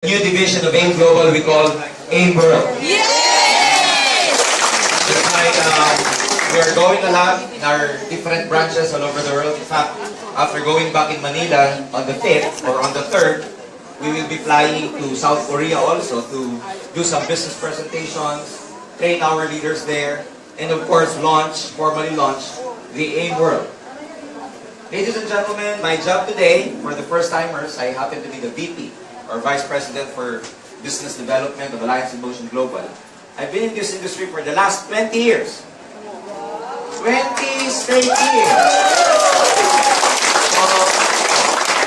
New division of AIM Global we call AIM World. Just like we are going a lot in our different branches all over the world. In fact, after going back in Manila on the 5th or on the 3rd, we will be flying to South Korea also to do some business presentations, train our leaders there, and of course formally launch the AIM World. Ladies and gentlemen, my job today, for the first timers, I happen to be the VP or Vice President for Business Development of Alliance in Motion Global. I've been in this industry for the last 20 years. 20 straight years!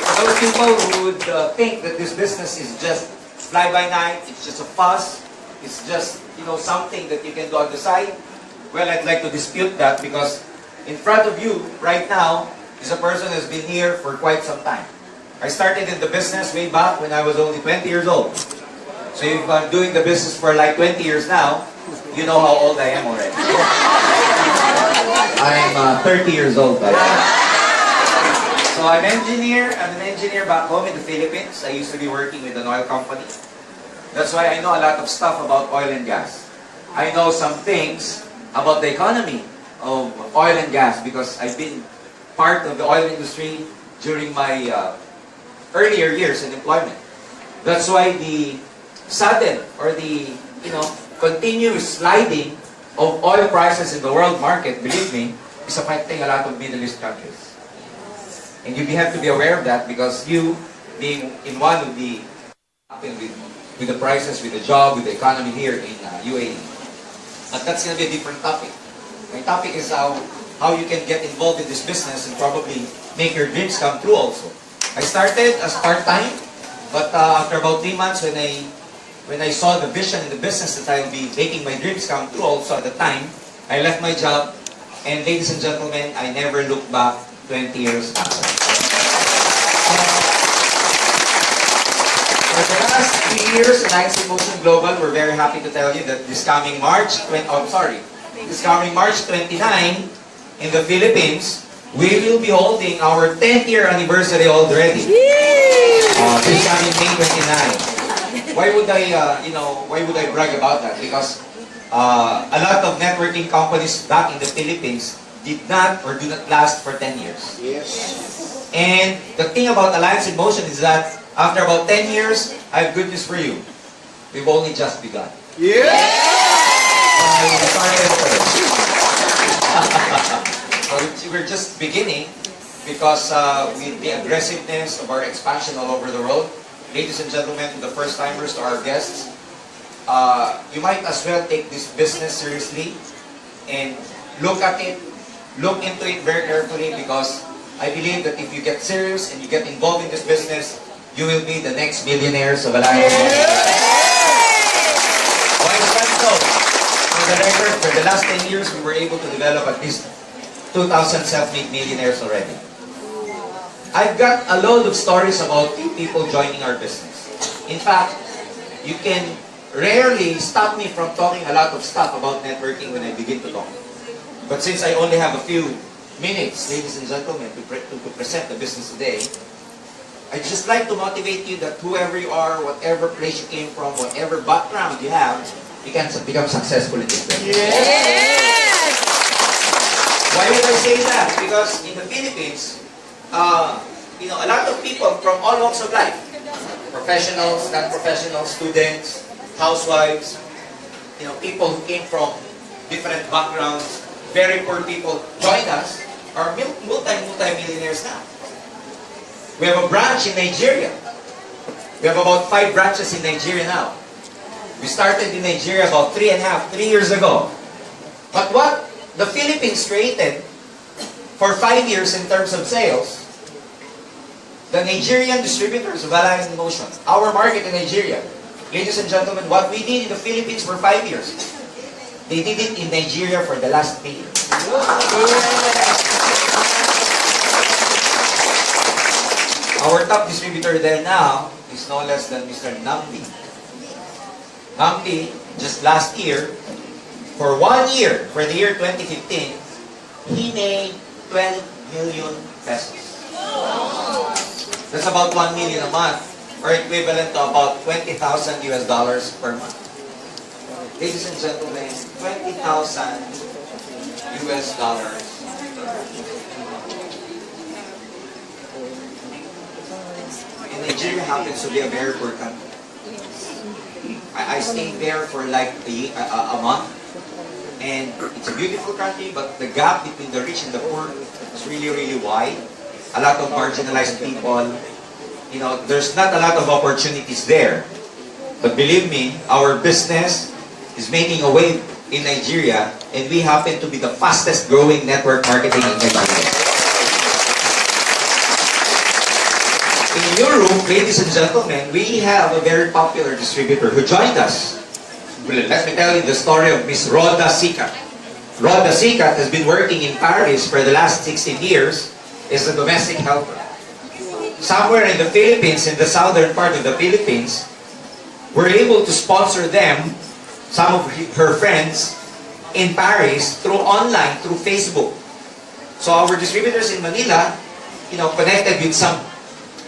For those people who would think that this business is just fly-by-night, it's just a fuss, it's just, something that you can do on the side, well, I'd like to dispute that because in front of you right now is a person who's been here for quite some time. I started in the business way back when I was only 20 years old. So if I'm doing the business for like 20 years now, you know how old I am already. I'm 30 years old by now. So I'm an engineer back home in the Philippines. I used to be working with an oil company. That's why I know a lot of stuff about oil and gas. I know some things about the economy of oil and gas because I've been part of the oil industry during my earlier years in employment. That's why the sudden or the continuous sliding of oil prices in the world market, believe me, is affecting a lot of Middle East countries. And you have to be aware of that because you, being in one of the with the prices, with the job, with the economy here in UAE. But that's going to be a different topic. My topic is how you can get involved in this business and probably make your dreams come true also. I started as part-time, but after about 3 months when I saw the vision in the business that I'll be making my dreams come true also at the time, I left my job, and ladies and gentlemen, I never looked back 20 years after. For the last 3 years in Alliance in Motion Global, we're very happy to tell you that this coming March 29 in the Philippines, we will be holding our 10th year anniversary already. This coming May 29. Why would I brag about that? Because a lot of networking companies back in the Philippines did not or do not last for 10 years. Yes. And the thing about Alliance in Motion is that after about 10 years, I have good news for you. We've only just begun. Yeah. We're just beginning because with the aggressiveness of our expansion all over the world, ladies and gentlemen, to the first timers, to our guests, you might as well take this business seriously and look into it very carefully because I believe that if you get serious and you get involved in this business, you will be the next millionaires of Alliance. Why is that so? For the record, for the last 10 years, we were able to develop at least 2,000 self-made millionaires already. I've got a load of stories about people joining our business. In fact, you can rarely stop me from talking a lot of stuff about networking when I begin to talk. But since I only have a few minutes, ladies and gentlemen, to present the business today, I'd just like to motivate you that whoever you are, whatever place you came from, whatever background you have, you can become successful in this business. Yes. Why would I say that? Because in the Philippines, a lot of people from all walks of life, professionals, non-professionals, students, housewives, people who came from different backgrounds, very poor people, joined us, are multi-millionaires now. We have a branch in Nigeria. We have about 5 branches in Nigeria now. We started in Nigeria about 3 years ago. But what the Philippines created for 5 years in terms of sales, the Nigerian distributors of Alliance in Motion, our market in Nigeria, ladies and gentlemen, what we did in the Philippines for 5 years, they did it in Nigeria for the last 3 years. Our top distributor there now is no less than Mr. Namdi. Namdi, just last year, for 1 year, for the year 2015, he made 12 million pesos. That's about 1 million a month. or equivalent to about 20,000 US dollars per month. Ladies and gentlemen, 20,000 US dollars. And Nigeria happens to be a very poor country. I stayed there for like a month, and it's a beautiful country, but the gap between the rich and the poor is really, really wide. A lot of marginalized people. You know, there's not a lot of opportunities there. But believe me, our business is making a wave in Nigeria, and we happen to be the fastest growing network marketing in Nigeria. In Europe, ladies and gentlemen, we have a very popular distributor who joined us. Let me tell you the story of Miss Rhoda Sikat. Rhoda Sikat has been working in Paris for the last 16 years as a domestic helper. Somewhere in the Philippines, in the southern part of the Philippines, we're able to sponsor them, some of her friends, in Paris through online, through Facebook. So our distributors in Manila, connected with some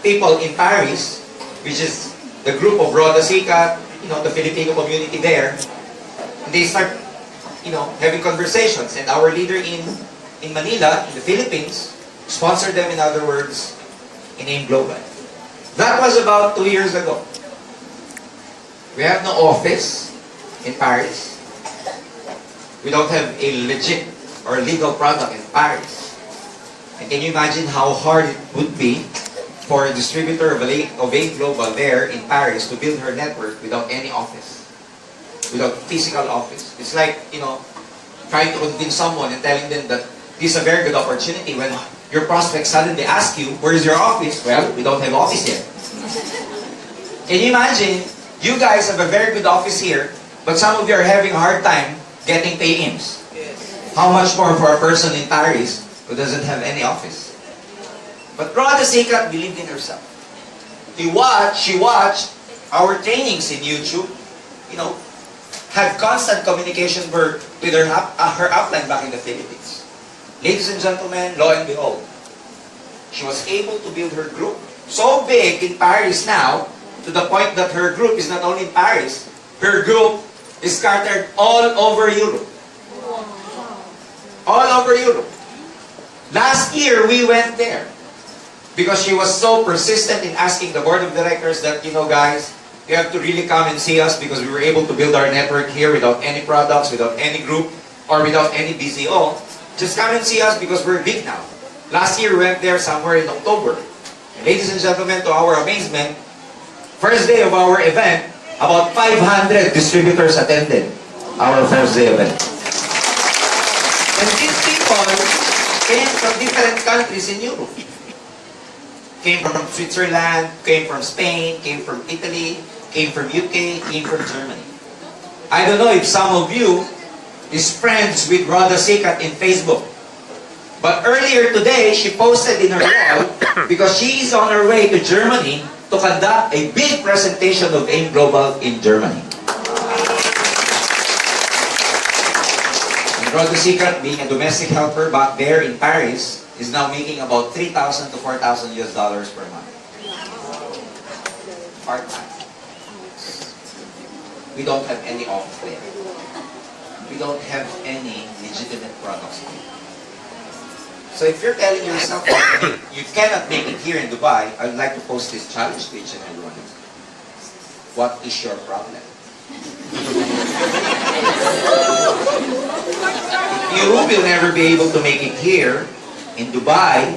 people in Paris, which is the group of Rhoda Sikat, the Filipino community there. And they start, having conversations. And our leader in Manila, in the Philippines, sponsored them, in other words, in AIM Global. That was about 2 years ago. We have no office in Paris. We don't have a legit or legal product in Paris. And can you imagine how hard it would be for a distributor of AIM Global there in Paris to build her network without any office, without physical office? It's like, trying to convince someone and telling them that this is a very good opportunity when your prospects suddenly ask you, where is your office? Well, we don't have office here. Can you imagine, you guys have a very good office here, but some of you are having a hard time getting pay-ins. How much more for a person in Paris who doesn't have any office? But Rhoda Sikat believed in herself. She watched our trainings in YouTube, had constant communication with her upline back in the Philippines. Ladies and gentlemen, lo and behold, she was able to build her group so big in Paris now, to the point that her group is not only in Paris, her group is scattered all over Europe. All over Europe. Last year, we went there because she was so persistent in asking the board of directors that, guys, you have to really come and see us because we were able to build our network here without any products, without any group, or without any BZO. Just come and see us because we're big now. Last year, we went there somewhere in October. And ladies and gentlemen, to our amazement, first day of our event, about 500 distributors attended our first day event. And these people came from different countries in Europe. Came from Switzerland, came from Spain, came from Italy, came from UK, came from Germany. I don't know if some of you is friends with Rhoda Sikat in Facebook. But earlier today, she posted in her wall because she is on her way to Germany to conduct a big presentation of AIM Global in Germany. And Rhoda Sikat, being a domestic helper back there in Paris, is now making about 3,000 to 4,000 US dollars per month. Part-time. We don't have any office there. We don't have any legitimate products there. So if you're telling yourself that you cannot make it here in Dubai, I would like to post this challenge to each and every one of you. What is your problem? You will never be able to make it here in Dubai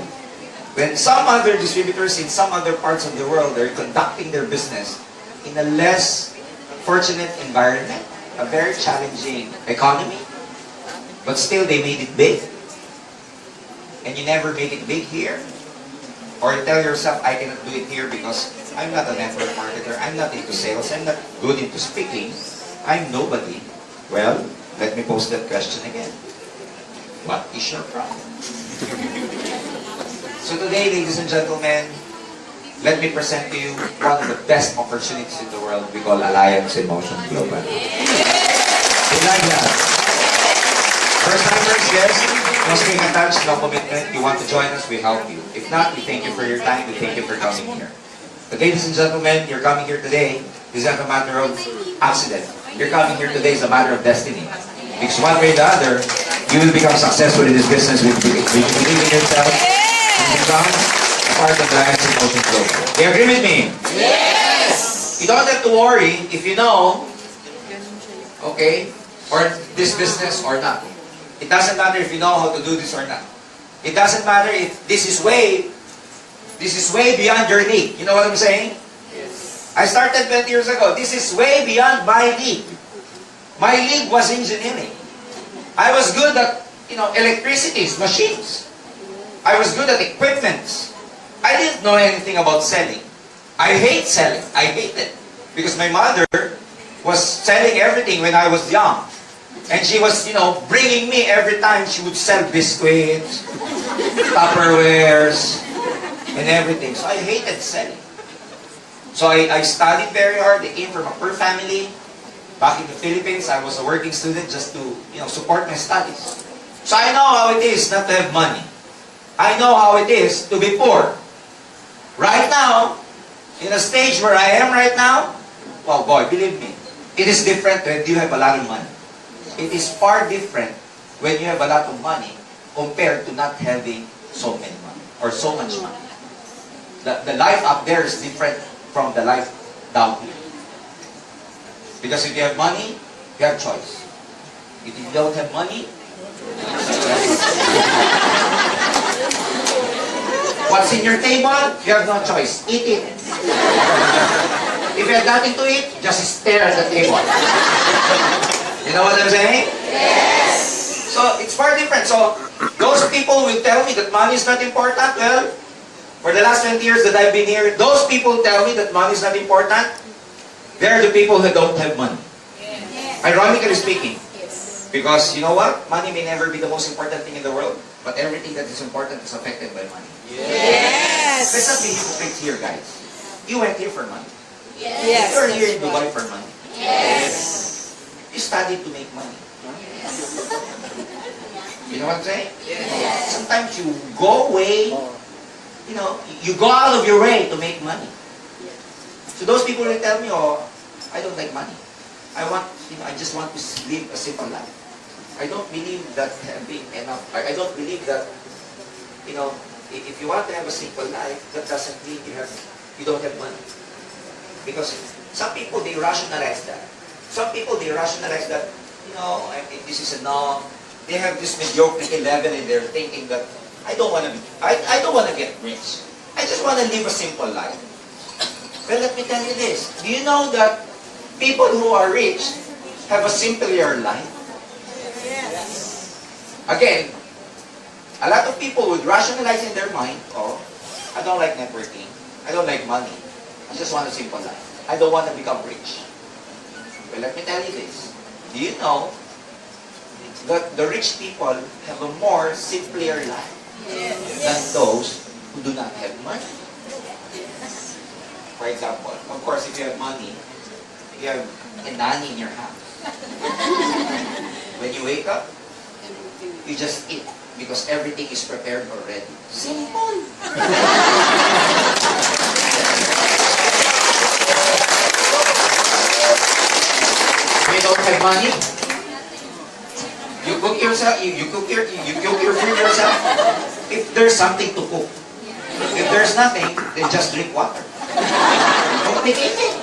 when some other distributors in some other parts of the world are conducting their business in a less fortunate environment, a very challenging economy, but still they made it big. And you never made it big here? Or you tell yourself, I cannot do it here because I'm not a network marketer, I'm not into sales, I'm not good into speaking, I'm nobody. Well, let me pose that question again. What is your problem? So today, ladies and gentlemen, let me present to you one of the best opportunities in the world we call Alliance in Motion Global. You like that? First timers, yes? No string attached, no commitment. You want to join us, we help you. If not, we thank you for your time, we thank you for coming here. But ladies and gentlemen, you're coming here today is not a matter of accident. You're coming here today is a matter of destiny. Because one way or the other, you will become successful in this business with believing in yourself and become part of the Lions in Motion Flow. Do you agree with me? Yes! You don't have to worry if you know, okay, or this business or not. It doesn't matter if you know how to do this or not. It doesn't matter if this is way beyond your league. You know what I'm saying? Yes. I started 20 years ago. This is way beyond my league. My league was engineering. I was good at, electricities, machines. I was good at equipments. I didn't know anything about selling. I hate selling. I hate it. Because my mother was selling everything when I was young. And she was, bringing me every time she would sell biscuits, Tupperwares, and everything. So I hated selling. So I studied very hard. I came from a poor family. Back in the Philippines, I was a working student just to, support my studies. So I know how it is not to have money. I know how it is to be poor. Right now, in a stage where I am right now, well, boy, believe me, it is different when you have a lot of money. It is far different when you have a lot of money compared to not having so many money or so much money. The life up there is different from the life down here. Because if you have money, you have choice. If you don't have money, what's in your table, you have no choice. Eat it. If you have nothing to eat, just stare at the table. You know what I'm saying? Yes! So, it's far different. So, those people will tell me that money is not important. Well, for the last 20 years that I've been here, those people tell me that money is not important. They're the people who don't have money. Yes. Ironically speaking. Yes. Because, you know what? Money may never be the most important thing in the world, but everything that is important is affected by money. Yes. Let's not be hypocrites here, guys. You went here for money. Yes. You're here in Dubai for money. Yes. You studied to make money. You know what I'm saying? Yes. Sometimes you go away, you go out of your way to make money. So those people will tell me, oh, I don't like money. I just want to live a simple life. I don't believe that having enough, I don't believe that, if you want to have a simple life, that doesn't mean you don't have money. Because some people, they rationalize that. Some people, they rationalize that, this is enough. They have this mediocrity level in their thinking that, I don't want to get rich. I just want to live a simple life. Well, let me tell you this. Do you know that people who are rich have a simpler life? Yes. Again, a lot of people would rationalize in their mind, oh, I don't like networking. I don't like money. I just want a simple life. I don't want to become rich. Well, let me tell you this. Do you know that the rich people have a more simpler life than those who do not have money? For example, of course, if you have money, you have a nanny in your house. When you wake up, you just eat because everything is prepared already. Simple. You don't have money, you cook yourself. You cook your food yourself. If there's something to cook, if there's nothing, then just drink water. Don't make anything.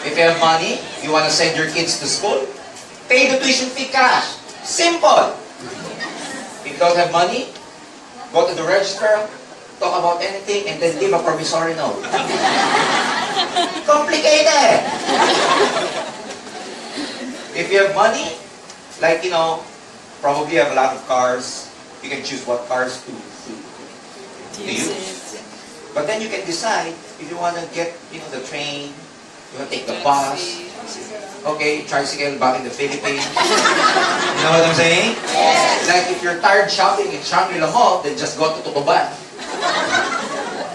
If you have money, you want to send your kids to school, pay the tuition fee cash. Simple. If you don't have money, go to the register, talk about anything, and then give a promissory note. Complicated. If you have money, like, probably you have a lot of cars, you can choose what cars to use. But then you can decide if you want to get, the train, you want to take the bus, okay, tricycle back in the Philippines. You know what I'm saying? Yes. Like if you're tired shopping in Shangri-La Mall, then just go to Tutuban.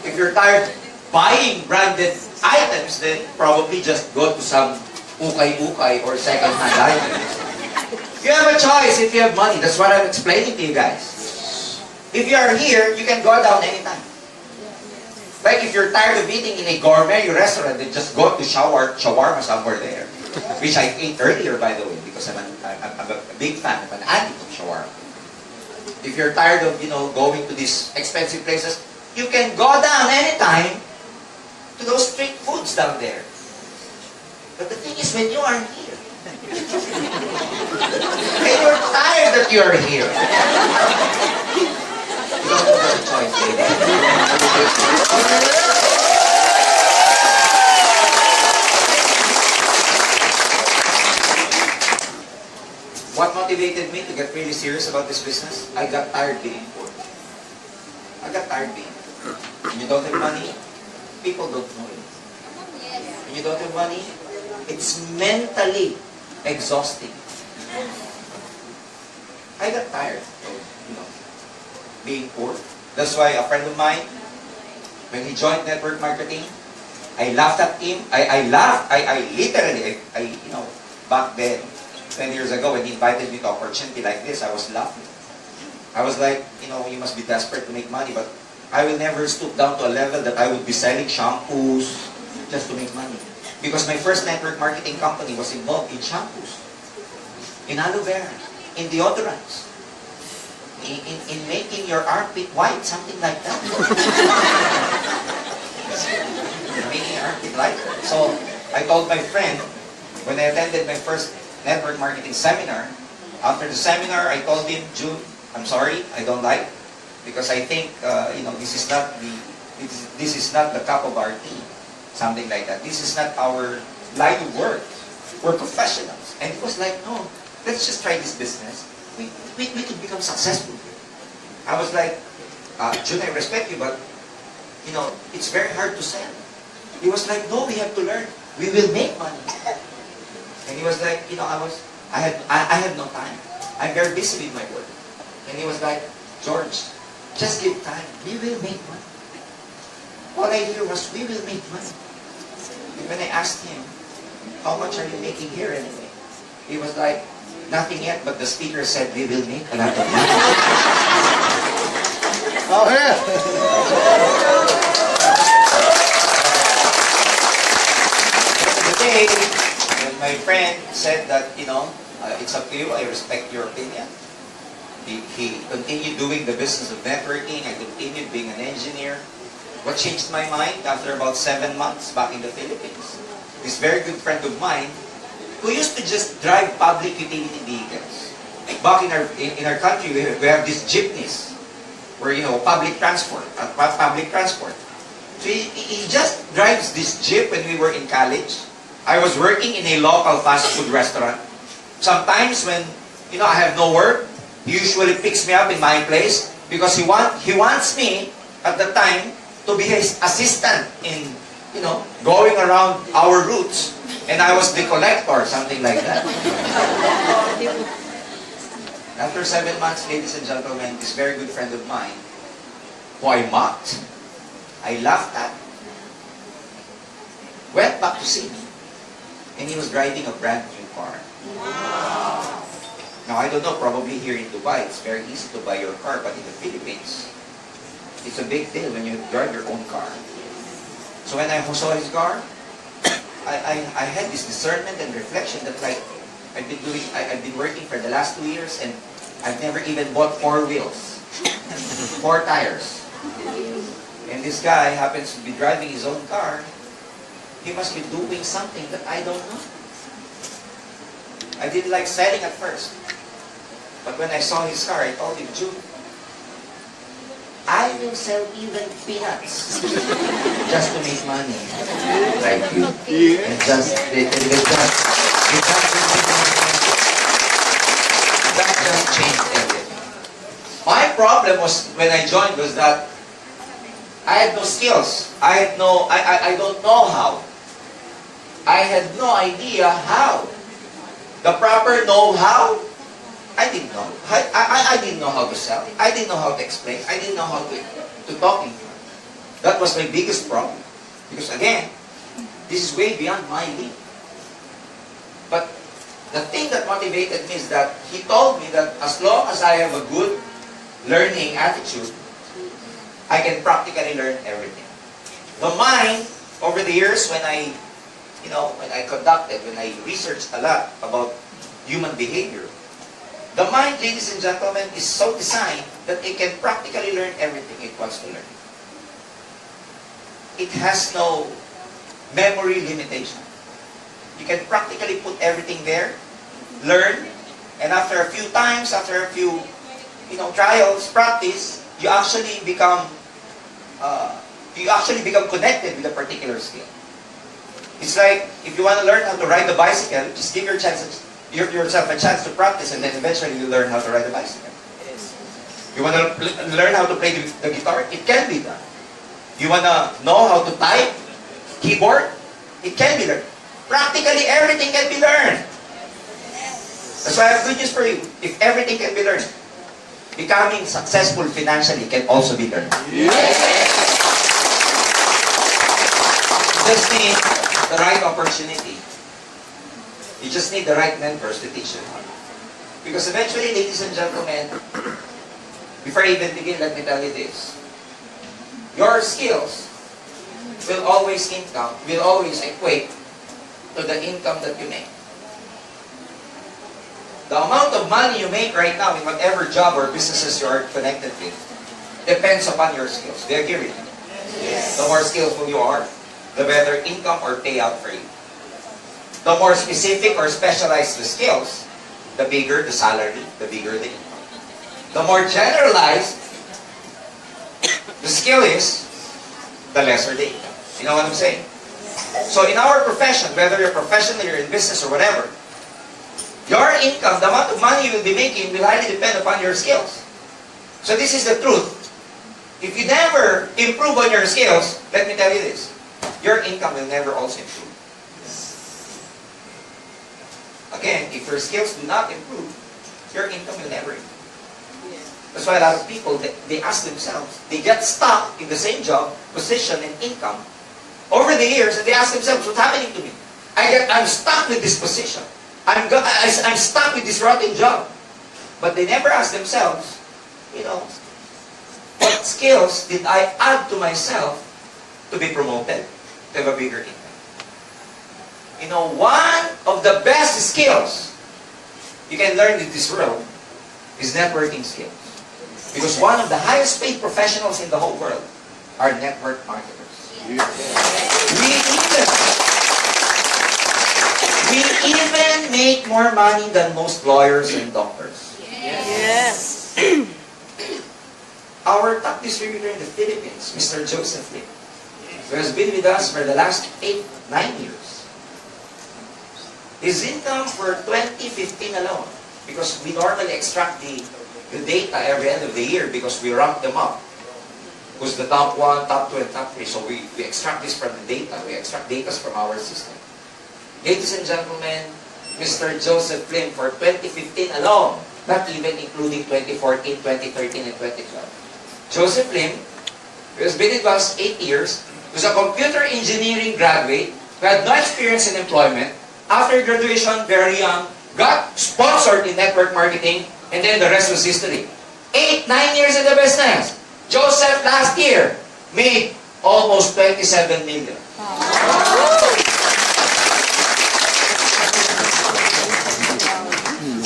If you're tired buying branded items, then probably just go to some ukay-ukay or second-hand items. You have a choice if you have money. That's what I'm explaining to you guys. If you are here, you can go down anytime. Like if you're tired of eating in a gourmet restaurant, then just go to shawarma somewhere there. Which I ate earlier, by the way, because I'm a big fan, I'm an addict of shawarma. If you're tired of, going to these expensive places, you can go down anytime to those street foods down there. But the thing is, when you are here, and you're tired that you are here, you don't have a choice, baby. What motivated me to get really serious about this business? I got tired being poor. I got tired being poor. When you don't have money, people don't know it. When you don't have money, it's mentally exhausting. I got tired of, being poor. That's why a friend of mine, when he joined network marketing, I laughed at him. I laughed. I literally, back then, 10 years ago, when he invited me to an opportunity like this, I was laughing. I was like, you must be desperate to make money, but I will never stoop down to a level that I would be selling shampoos just to make money. Because my first network marketing company was involved in shampoos, in aloe vera, in deodorants, in making your armpit white, something like that. Making your armpit light. So I told my friend, when I attended my first network marketing seminar, after the seminar, I told him, Jude, I'm sorry, I don't like, because I think, this is not the cup of our tea. Something like that. This is not our line of work. We're professionals. And it was like, no, let's just try this business. We could become successful. I was like, June, I respect you, but, it's very hard to sell. He was like, no, we have to learn. We will make money. And he was like, I had no time. I'm very busy with my work. And he was like, George, just give time. We will make money. All I hear was, we will make money. And when I asked him, how much are you making here anyway? He was like, nothing yet, but the speaker said, we will make a lot of money. Oh, yeah. The day when my friend said that, it's up to you, I respect your opinion. He continued doing the business of networking. I continued being an engineer. What changed my mind after about 7 months back in the Philippines? This very good friend of mine who used to just drive public utility vehicles. Back in our country, we have these jeepneys where, public transport. So he just drives this jeep when we were in college. I was working in a local fast food restaurant. Sometimes when, I have no work, he usually picks me up in my place because he wants me at the time to be his assistant in, going around our routes. And I was the collector, something like that. After 7 months, ladies and gentlemen, this very good friend of mine, who I mocked, I laughed at, went back to see me, and he was driving a brand new car. Wow. Now, I don't know, probably here in Dubai, it's very easy to buy your car, but in the Philippines, it's a big deal when you drive your own car. So when I saw his car, I had this discernment and reflection that I've been working for the last 2 years and I've never even bought 4 wheels, 4 tires. And this guy happens to be driving his own car. He must be doing something that I don't know. I didn't like selling at first. But when I saw his car, I told him, Jude, I will sell even peanuts just to make money. Like you. Yeah. That just changed everything. My problem was when I joined was that I had no skills. I don't know how. I had no idea how. The proper know-how, I didn't know. I didn't know how to sell. I didn't know how to explain. I didn't know how to talk in front. That was my biggest problem. Because again, this is way beyond my league. But the thing that motivated me is that he told me that as long as I have a good learning attitude, I can practically learn everything. The mind, over the years, when I researched a lot about human behavior, the mind, ladies and gentlemen, is so designed that it can practically learn everything it wants to learn. It has no memory limitation. You can practically put everything there, learn, and after a few times, after a few trials, practice, you actually become connected with a particular skill. It's like if you want to learn how to ride the bicycle, just give yourself a chance to practice, and then eventually you learn how to ride the bicycle. You want to learn how to play the guitar? It can be done. You want to know how to type keyboard? It can be learned. Practically everything can be learned. That's why I have good news for you. If everything can be learned, becoming successful financially can also be learned. Just need the right opportunity. You just need the right mentors to teach you. Because eventually, ladies and gentlemen, before I even begin, let me tell you this. Your skills will always equate to the income that you make. The amount of money you make right now in whatever job or businesses you are connected with depends upon your skills. Do you agree with me? Yes. The more skillful you are, the better income or payout for you. The more specific or specialized the skills, the bigger the salary, the bigger the income. The more generalized the skill is, the lesser the income. You know what I'm saying? So in our profession, whether you're professional, you're in business or whatever, your income, the amount of money you will be making will highly depend upon your skills. So this is the truth. If you never improve on your skills, let me tell you this, your income will never also improve. Again, if your skills do not improve, your income will never improve. That's why a lot of people, they ask themselves, they get stuck in the same job, position, and income over the years, and they ask themselves, what's happening to me? I'm stuck with this position. I'm stuck with this rotten job. But they never ask themselves, what skills did I add to myself to be promoted, to have a bigger income? One of the best skills you can learn in this world is networking skills. Because one of the highest paid professionals in the whole world are network marketers. We even make more money than most lawyers and doctors. Yes. Our top distributor in the Philippines, Mr. Joseph Lim, who has been with us for the last 9 years. His income for 2015 alone, because we normally extract the data every end of the year because we rank them up. Who's the top 1, top 2, and top 3. So we extract this from the data. We extract data from our system. Ladies and gentlemen, Mr. Joseph Lim for 2015 alone, not even including 2014, 2013, and 2012. Joseph Lim, who has been with us 8 years, was a computer engineering graduate who had no experience in employment. After graduation, very young, got sponsored in network marketing, and then the rest was history. 8, 9 years in the business. Joseph last year made almost 27 million.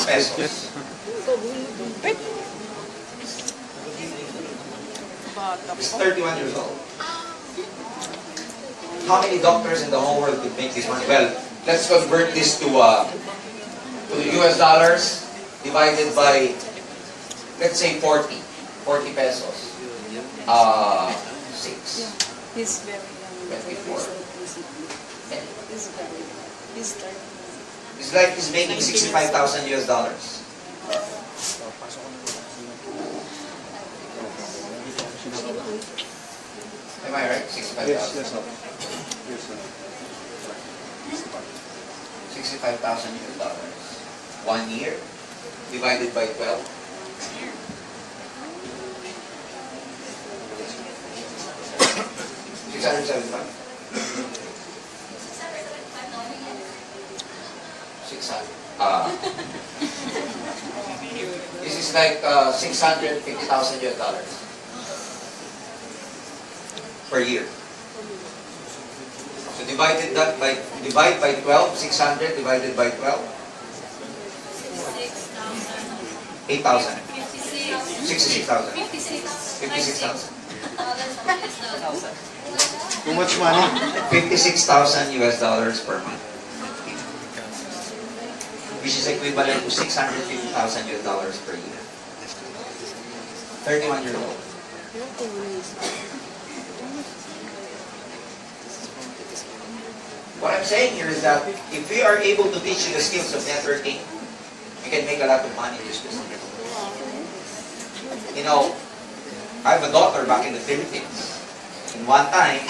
Pesos. He's 31 years old. How many doctors in the whole world could make this money? Well, let's convert this to US dollars divided by, let's say 40 pesos. 6. He's very young. 24. He's 30. It's like he's making 65,000 US dollars. Am I right? 65,000. 65,000 US dollars. 1 year divided by 12. 675. 600. This is like 650,000 US dollars per year. divide by 12, 600 divided by 12, 8,000. 66,000. 56,000. Too much money. 56,000 US dollars per month. Which is equivalent to 650,000 US dollars per year. 31 years old. What I'm saying here is that if we are able to teach you the skills of networking, you can make a lot of money in this business. You know, I have a daughter back in the Philippines. And one time,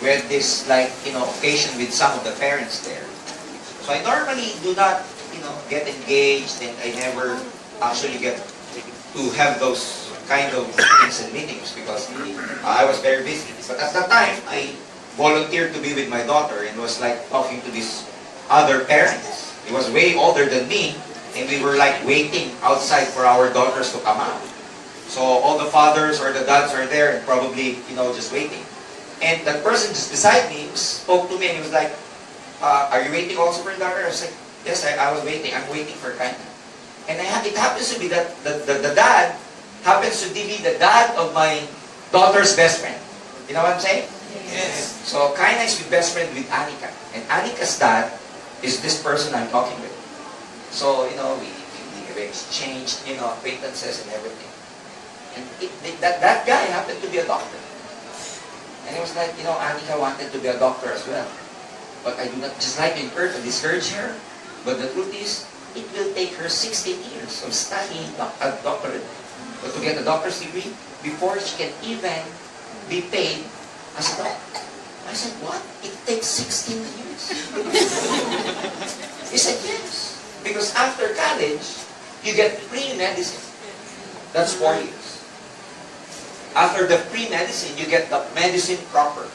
we had this occasion with some of the parents there. So I normally do not, get engaged, and I never actually get to have those kind of meetings because I was very busy. But at that time, I volunteered to be with my daughter and was like talking to these other parents. He was way older than me, and we were like waiting outside for our daughters to come out. So all the fathers or the dads are there and probably, just waiting. And that person just beside me spoke to me and he was like, are you waiting also for your daughter? I was like, yes, I was waiting. I'm waiting for Kanya. And it happens to be that the dad happens to be the dad of my daughter's best friend. You know what I'm saying? Yes. So Kanya is with best friend with Anika. And Anika's dad is this person I'm talking with. So, we exchanged, acquaintances and everything. And that guy happened to be a doctor. And he was like, Anika wanted to be a doctor as well. But I do not just like to discourage her. But the truth is, it will take her 16 years of studying a doctorate. But to get a doctor's degree, before she can even be paid as a doctor. I said, what? It takes 16 years? He said, yes. Because after college, you get pre-medicine. That's 4 years. After the pre-medicine, you get the medicine proper.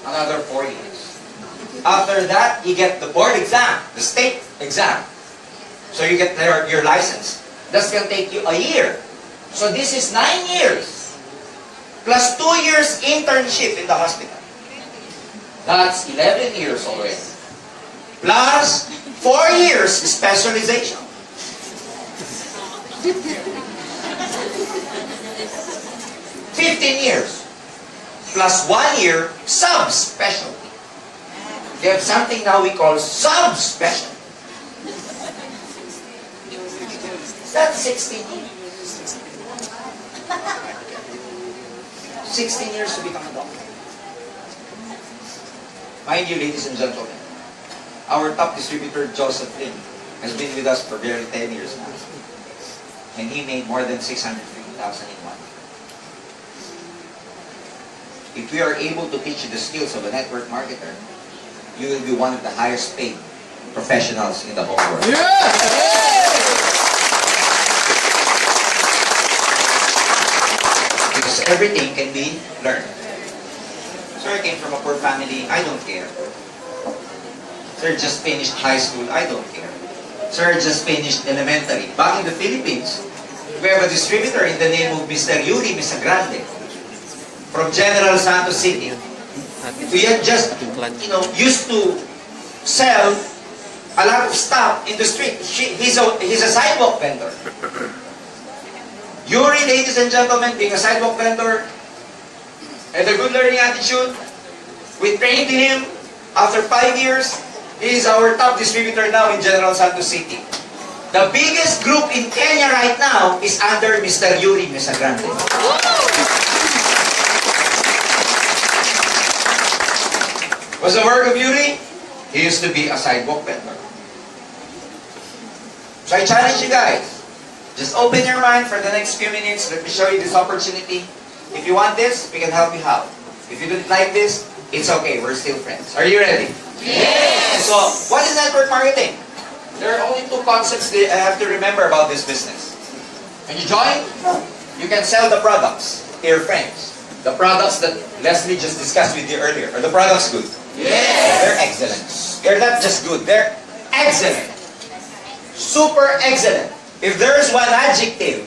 Another 4 years. After that, you get the board exam, the state exam. So you get your license. That's going to take you a year. So this is 9 years. Plus 2 years internship in the hospital. That's 11 years already. Plus 4 years specialization. 15 years. Plus 1 year subspecialty. They have something now we call subspecialty. That's 16 years. 16 years to become a doctor. Mind you, ladies and gentlemen, our top distributor, Joseph Lim, has been with us for nearly 10 years now. And he made more than 650,000 in 1 year. If we are able to teach you the skills of a network marketer, you will be one of the highest paid professionals in the whole world. Because everything can be learned. Sir, I came from a poor family. I don't care. Sir, just finished high school. I don't care. Sir, just finished elementary. Back in the Philippines, we have a distributor in the name of Mr. Yuri Misagrande from General Santos City. We had just, used to sell a lot of stuff in the street. He's a sidewalk vendor. Yuri, ladies and gentlemen, being a sidewalk vendor, and a good learning attitude, we trained him. After 5 years, he is our top distributor now in General Santos City. The biggest group in Kenya right now is under Mr. Yuri Misagrande. What's the work of Yuri? He used to be a sidewalk vendor. So I challenge you guys, just open your mind for the next few minutes. Let me show you this opportunity. If you want this, we can help you out. If you don't like this, it's okay. We're still friends. Are you ready? Yes! So, what is network marketing? There are only 2 concepts that I have to remember about this business. When you join, you can sell the products to your friends. The products that Leslie just discussed with you earlier. Are the products good? Yes! They're excellent. They're not just good. They're excellent. Super excellent. If there is one adjective,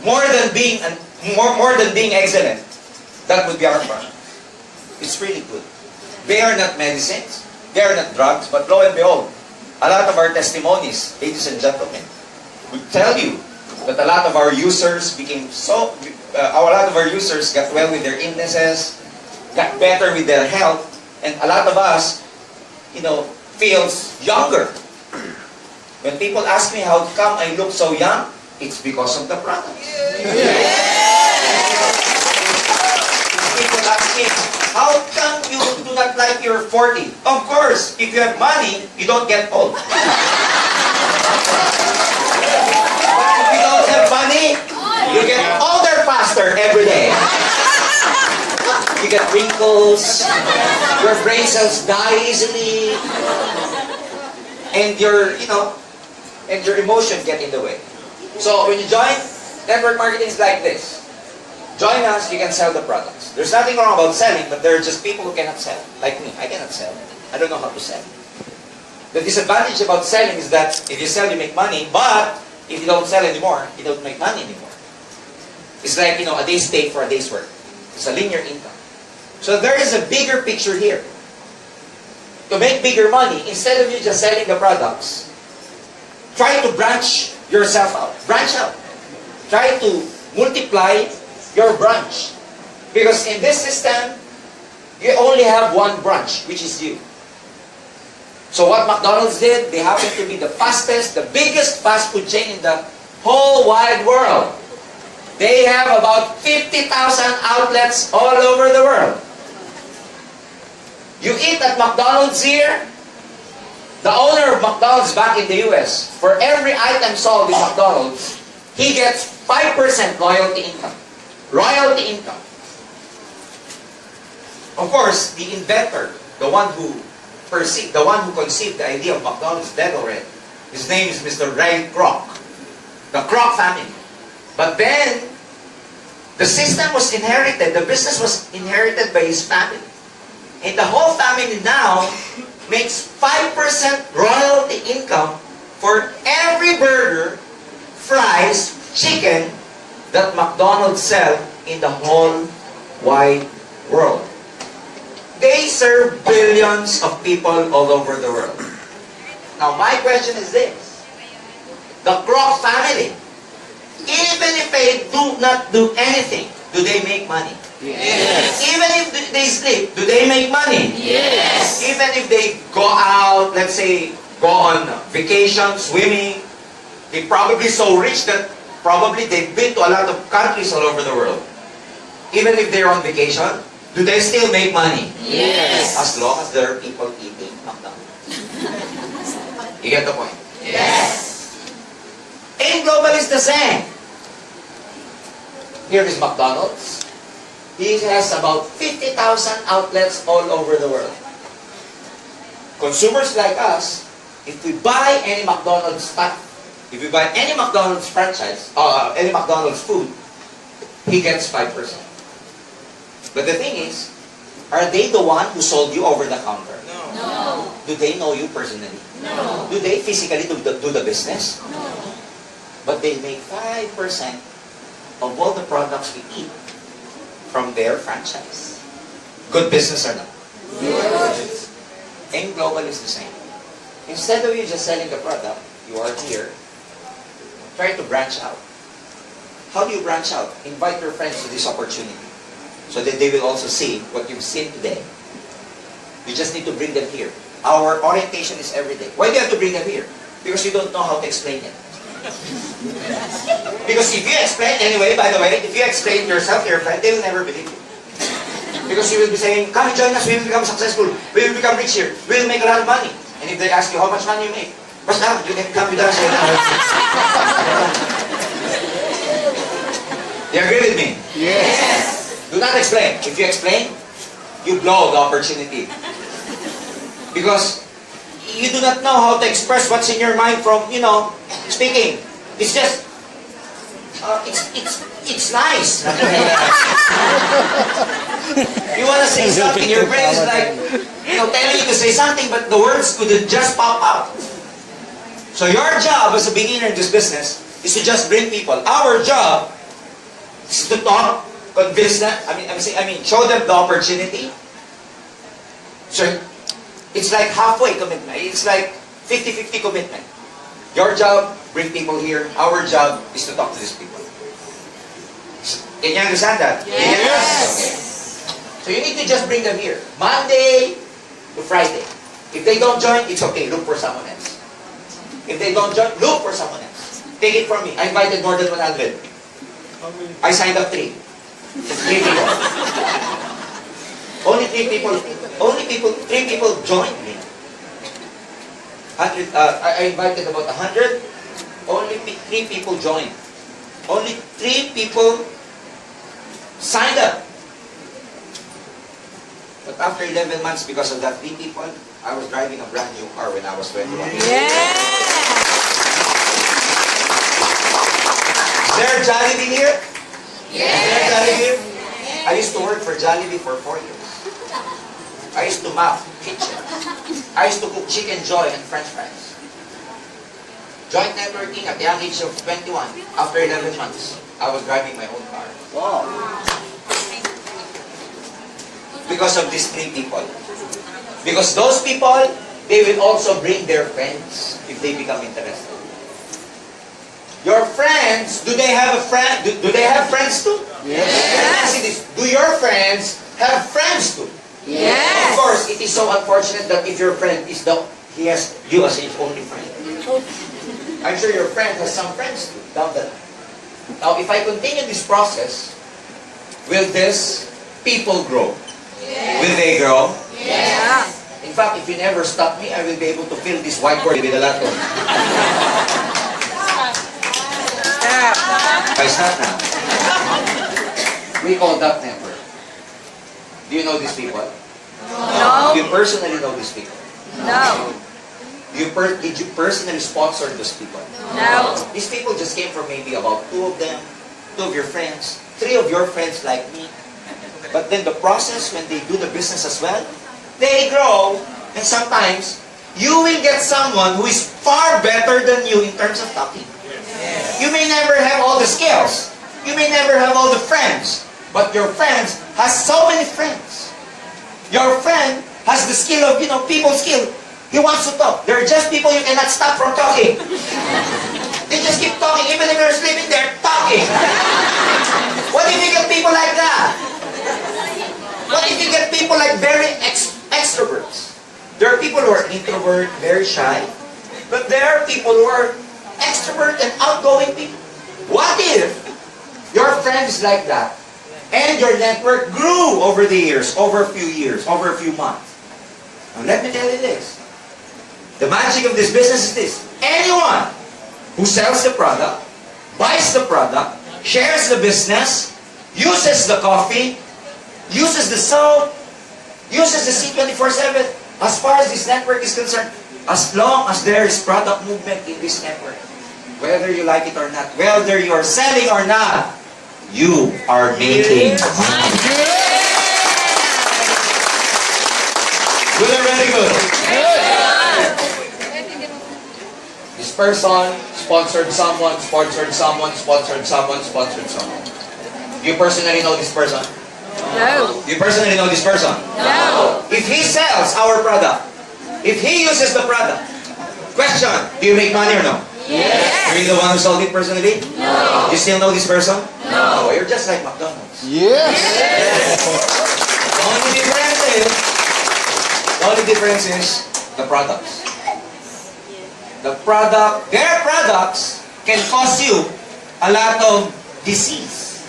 more than being excellent, that would be our product. It's really good. They are not medicines. They are not drugs. But lo and behold, a lot of our testimonies, ladies and gentlemen, would tell you that a lot of our users a lot of our users got well with their illnesses, got better with their health, and a lot of us, feels younger. When people ask me how come I look so young, it's because of the products. People ask me, how come you do not like your 40? Of course, if you have money, you don't get old. But if you don't have money, you get older faster every day. You get wrinkles, your brain cells die easily, and your emotions get in the way. So when you join, network marketing is like this. Join us, you can sell the products. There's nothing wrong about selling, but there are just people who cannot sell. Like me, I cannot sell. I don't know how to sell. The disadvantage about selling is that if you sell, you make money, but if you don't sell anymore, you don't make money anymore. It's like, a day's pay for a day's work. It's a linear income. So there is a bigger picture here. To make bigger money, instead of you just selling the products, try to branch yourself out. Branch out. Try to multiply your branch. Because in this system, you only have one branch, which is you. So what McDonald's did, they happen to be the fastest, the biggest fast food chain in the whole wide world. They have about 50,000 outlets all over the world. You eat at McDonald's here, the owner of McDonald's back in the US, for every item sold in McDonald's, he gets 5% royalty income. Royalty income. Of course, the inventor, the one who conceived the idea of McDonald's dead already, his name is Mr. Ray Kroc. The Kroc family. But then, the system was inherited, the business was inherited by his family. And the whole family now makes 5% royalty income for every burger, fries, chicken that McDonald's sell in the whole wide world. They serve billions of people all over the world. Now my question is this. The Kroc family, even if they do not do anything, do they make money? Yes. Even if they sleep, do they make money? Yes. Even if they go out, let's say, go on vacation, swimming, they're probably so rich that probably they've been to a lot of countries all over the world. Even if they're on vacation, do they still make money? Yes. As long as there are people eating McDonald's. You get the point? Yes. In global is the same. Here is McDonald's. He has about 50,000 outlets all over the world. Consumers like us, if we buy any McDonald's stuff, if we buy any McDonald's franchise, any McDonald's food, he gets 5%. But the thing is, are they the one who sold you over the counter? No. Do they know you personally? No. Do they physically do the business? No. But they make 5% of all the products we eat from their franchise. Good business or not? Good. And global is the same. Instead of you just selling the product, you are here. Try to branch out. How do you branch out? Invite your friends to this opportunity so that they will also see what you've seen today. You just need to bring them here. Our orientation is every day. Why do you have to bring them here? Because you don't know how to explain it. Because if you explain, anyway, by the way, if you explain yourself to your friend, they will never believe you. Because you will be saying, come and join us, we will become successful, we will become rich here, we will make a lot of money. And if they ask you how much money you make, basta, you can come with us. You agree with me? Yes. Do not explain. If you explain, you blow the opportunity. Because you do not know how to express what's in your mind from, speaking. It's just, it's nice. You want to say something, your brain is like, telling you to say something, but the words couldn't just pop out. So your job as a beginner in this business is to just bring people. Our job is to talk, convince them, show them the opportunity, So, it's like halfway commitment. It's like 50-50 commitment. Your job, bring people here. Our job is to talk to these people. Can you understand that? Yes. So you need to just bring them here. Monday to Friday. If they don't join, it's okay. Look for someone else. If they don't join, look for someone else. Take it from me. I invited more than 100. I signed up 3. 3 people. Only 3 people. Only 3 people joined me. 100. I invited about 100. Only 3 people joined. Only 3 people signed up. But after 11 months, because of that 3 people, I was driving a brand new car when I was 21. Yes. Is there a Jollibee here? Yes. Is there a Jollibee? I used to work for Jollibee for 4 years. I used to mop kitchen. I used to cook chicken joy and french fries. Joint networking at the young age of 21. After 11 months, I was driving my own car. Wow. Because of these 3 people. Because those people, they will also bring their friends if they become interested. Your friends, do they have a friend? Do they have friends too? Yes. See this. Do your friends have friends too? Yes. Of course, it is so unfortunate that if your friend is he has you as his only friend. I'm sure your friend has some friends too, down the line. Now, if I continue this process, will these people grow? Yes. Will they grow? Yes. In fact, if you never stop me, I will be able to fill this whiteboard with a lot of... I stop now. We call that network. Do you know these people? No. Do you personally know these people? No. Did you personally sponsor those people? No. These people just came from maybe about 2 of them, 2 of your friends, 3 of your friends like me. But then the process, when they do the business as well, they grow, and sometimes you will get someone who is far better than you in terms of talking. You may never have all the skills. You may never have all the friends. But your friends has so many friends. Your friend has the skill of, people skill. He wants to talk. There are just people you cannot stop from talking. They just keep talking. Even if you're sleeping, they're talking. What if you get people like that? What if you get people like very extroverts? There are people who are introvert, very shy. But there are people who are extrovert and outgoing people. What if your friend is like that and your network grew over the years, over a few years, over a few months? Now let me tell you this. The magic of this business is this. Anyone who sells the product, buys the product, shares the business, uses the coffee, uses the soap, uses the C24/7, as far as this network is concerned, as long as there is product movement in this network, whether you like it or not, whether you are selling or not, you are making money. Good or very good? This person sponsored someone, sponsored someone, sponsored someone, sponsored someone. You personally know this person? No. You personally know this person? No. If he sells our product, if he uses the product, question, do you make money or no? Yes. Are you the one who sold it personally? No. You still know this person? No. Oh, you're just like McDonald's. Yes. The only difference is the products. Their products can cause you a lot of disease.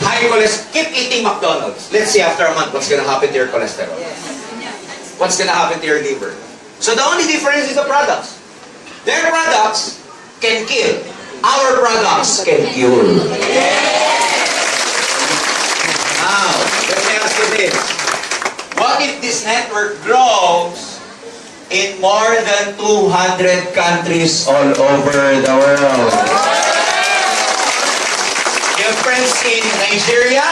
High cholesterol. Keep eating McDonald's. Let's see after a month what's going to happen to your cholesterol. What's going to happen to your liver. So the only difference is the products. Their products can kill. Our products can cure. Now, let me ask you this. What if this network grows in more than 200 countries all over the world? You have friends in Nigeria,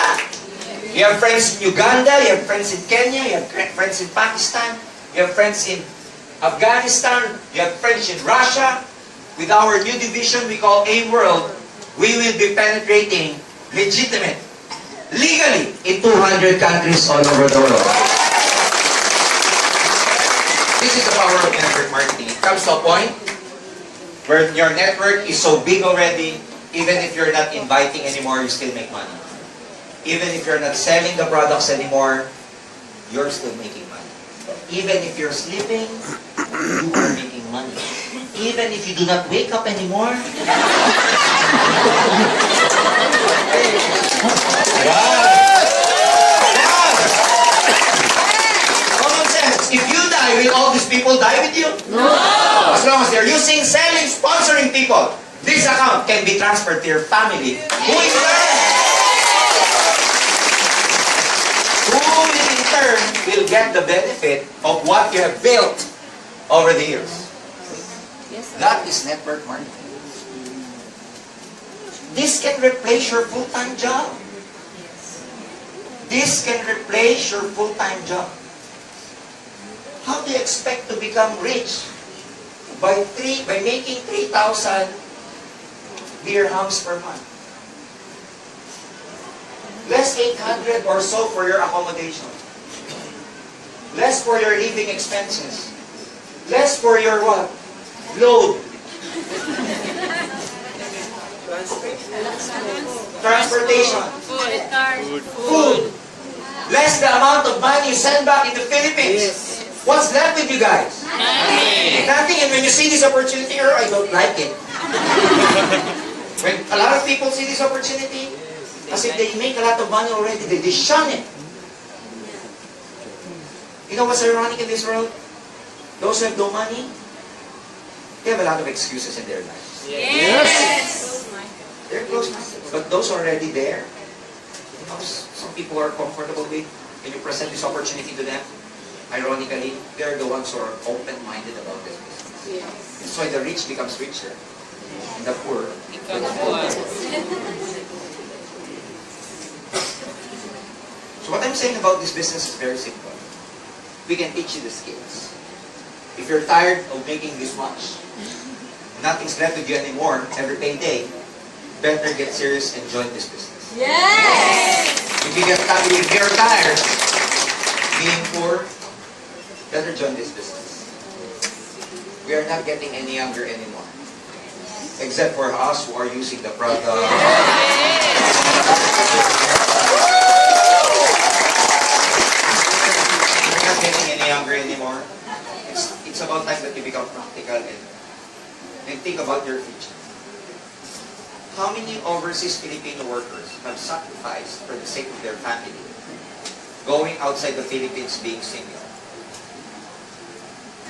you have friends in Uganda, you have friends in Kenya, you have friends in Pakistan, you have friends in Afghanistan, you have friends in Russia. With our new division we call A-World, we will be penetrating legitimate, legally, in 200 countries all over the world. This is the power of network marketing. It comes to a point where your network is so big already, even if you're not inviting anymore, you still make money. Even if you're not selling the products anymore, you're still making money. Even if you're sleeping, you are making money. Even if you do not wake up anymore. Common sense. If you die, will all these people die with you? No. As long as they're using, selling, sponsoring people, this account can be transferred to your family. Who in turn will get the benefit of what you have built over the years. That is network marketing. This can replace your full-time job. This can replace your full-time job. How do you expect to become rich? By making 3,000 dirhams per month. Less 800 or so for your accommodation. Less for your living expenses. Less for your what? Load. Transportation. Food. Less the amount of money you send back in the Philippines. What's left with you guys? Nothing. And when you see this opportunity, I don't like it. When a lot of people see this opportunity, as if they make a lot of money already, they shun it. You know what's ironic in this world? Those who have no money, they have a lot of excuses in their lives. Yes. They're close-minded. But those already there, you know, some people are comfortable with, when you present this opportunity to them, ironically, they're the ones who are open-minded about this business. That's why the rich becomes richer, and the poor becomes poorer. So what I'm saying about this business is very simple. We can teach you the skills. If you're tired of making this much, nothing's left with you anymore every payday, better get serious and join this business. Yes. If you're tired being poor, better join this business. We are not getting any younger anymore. Except for us who are using the product. We're not getting any younger anymore. It's about time that you become practical and think about your future. How many overseas Filipino workers have sacrificed for the sake of their family, going outside the Philippines being single?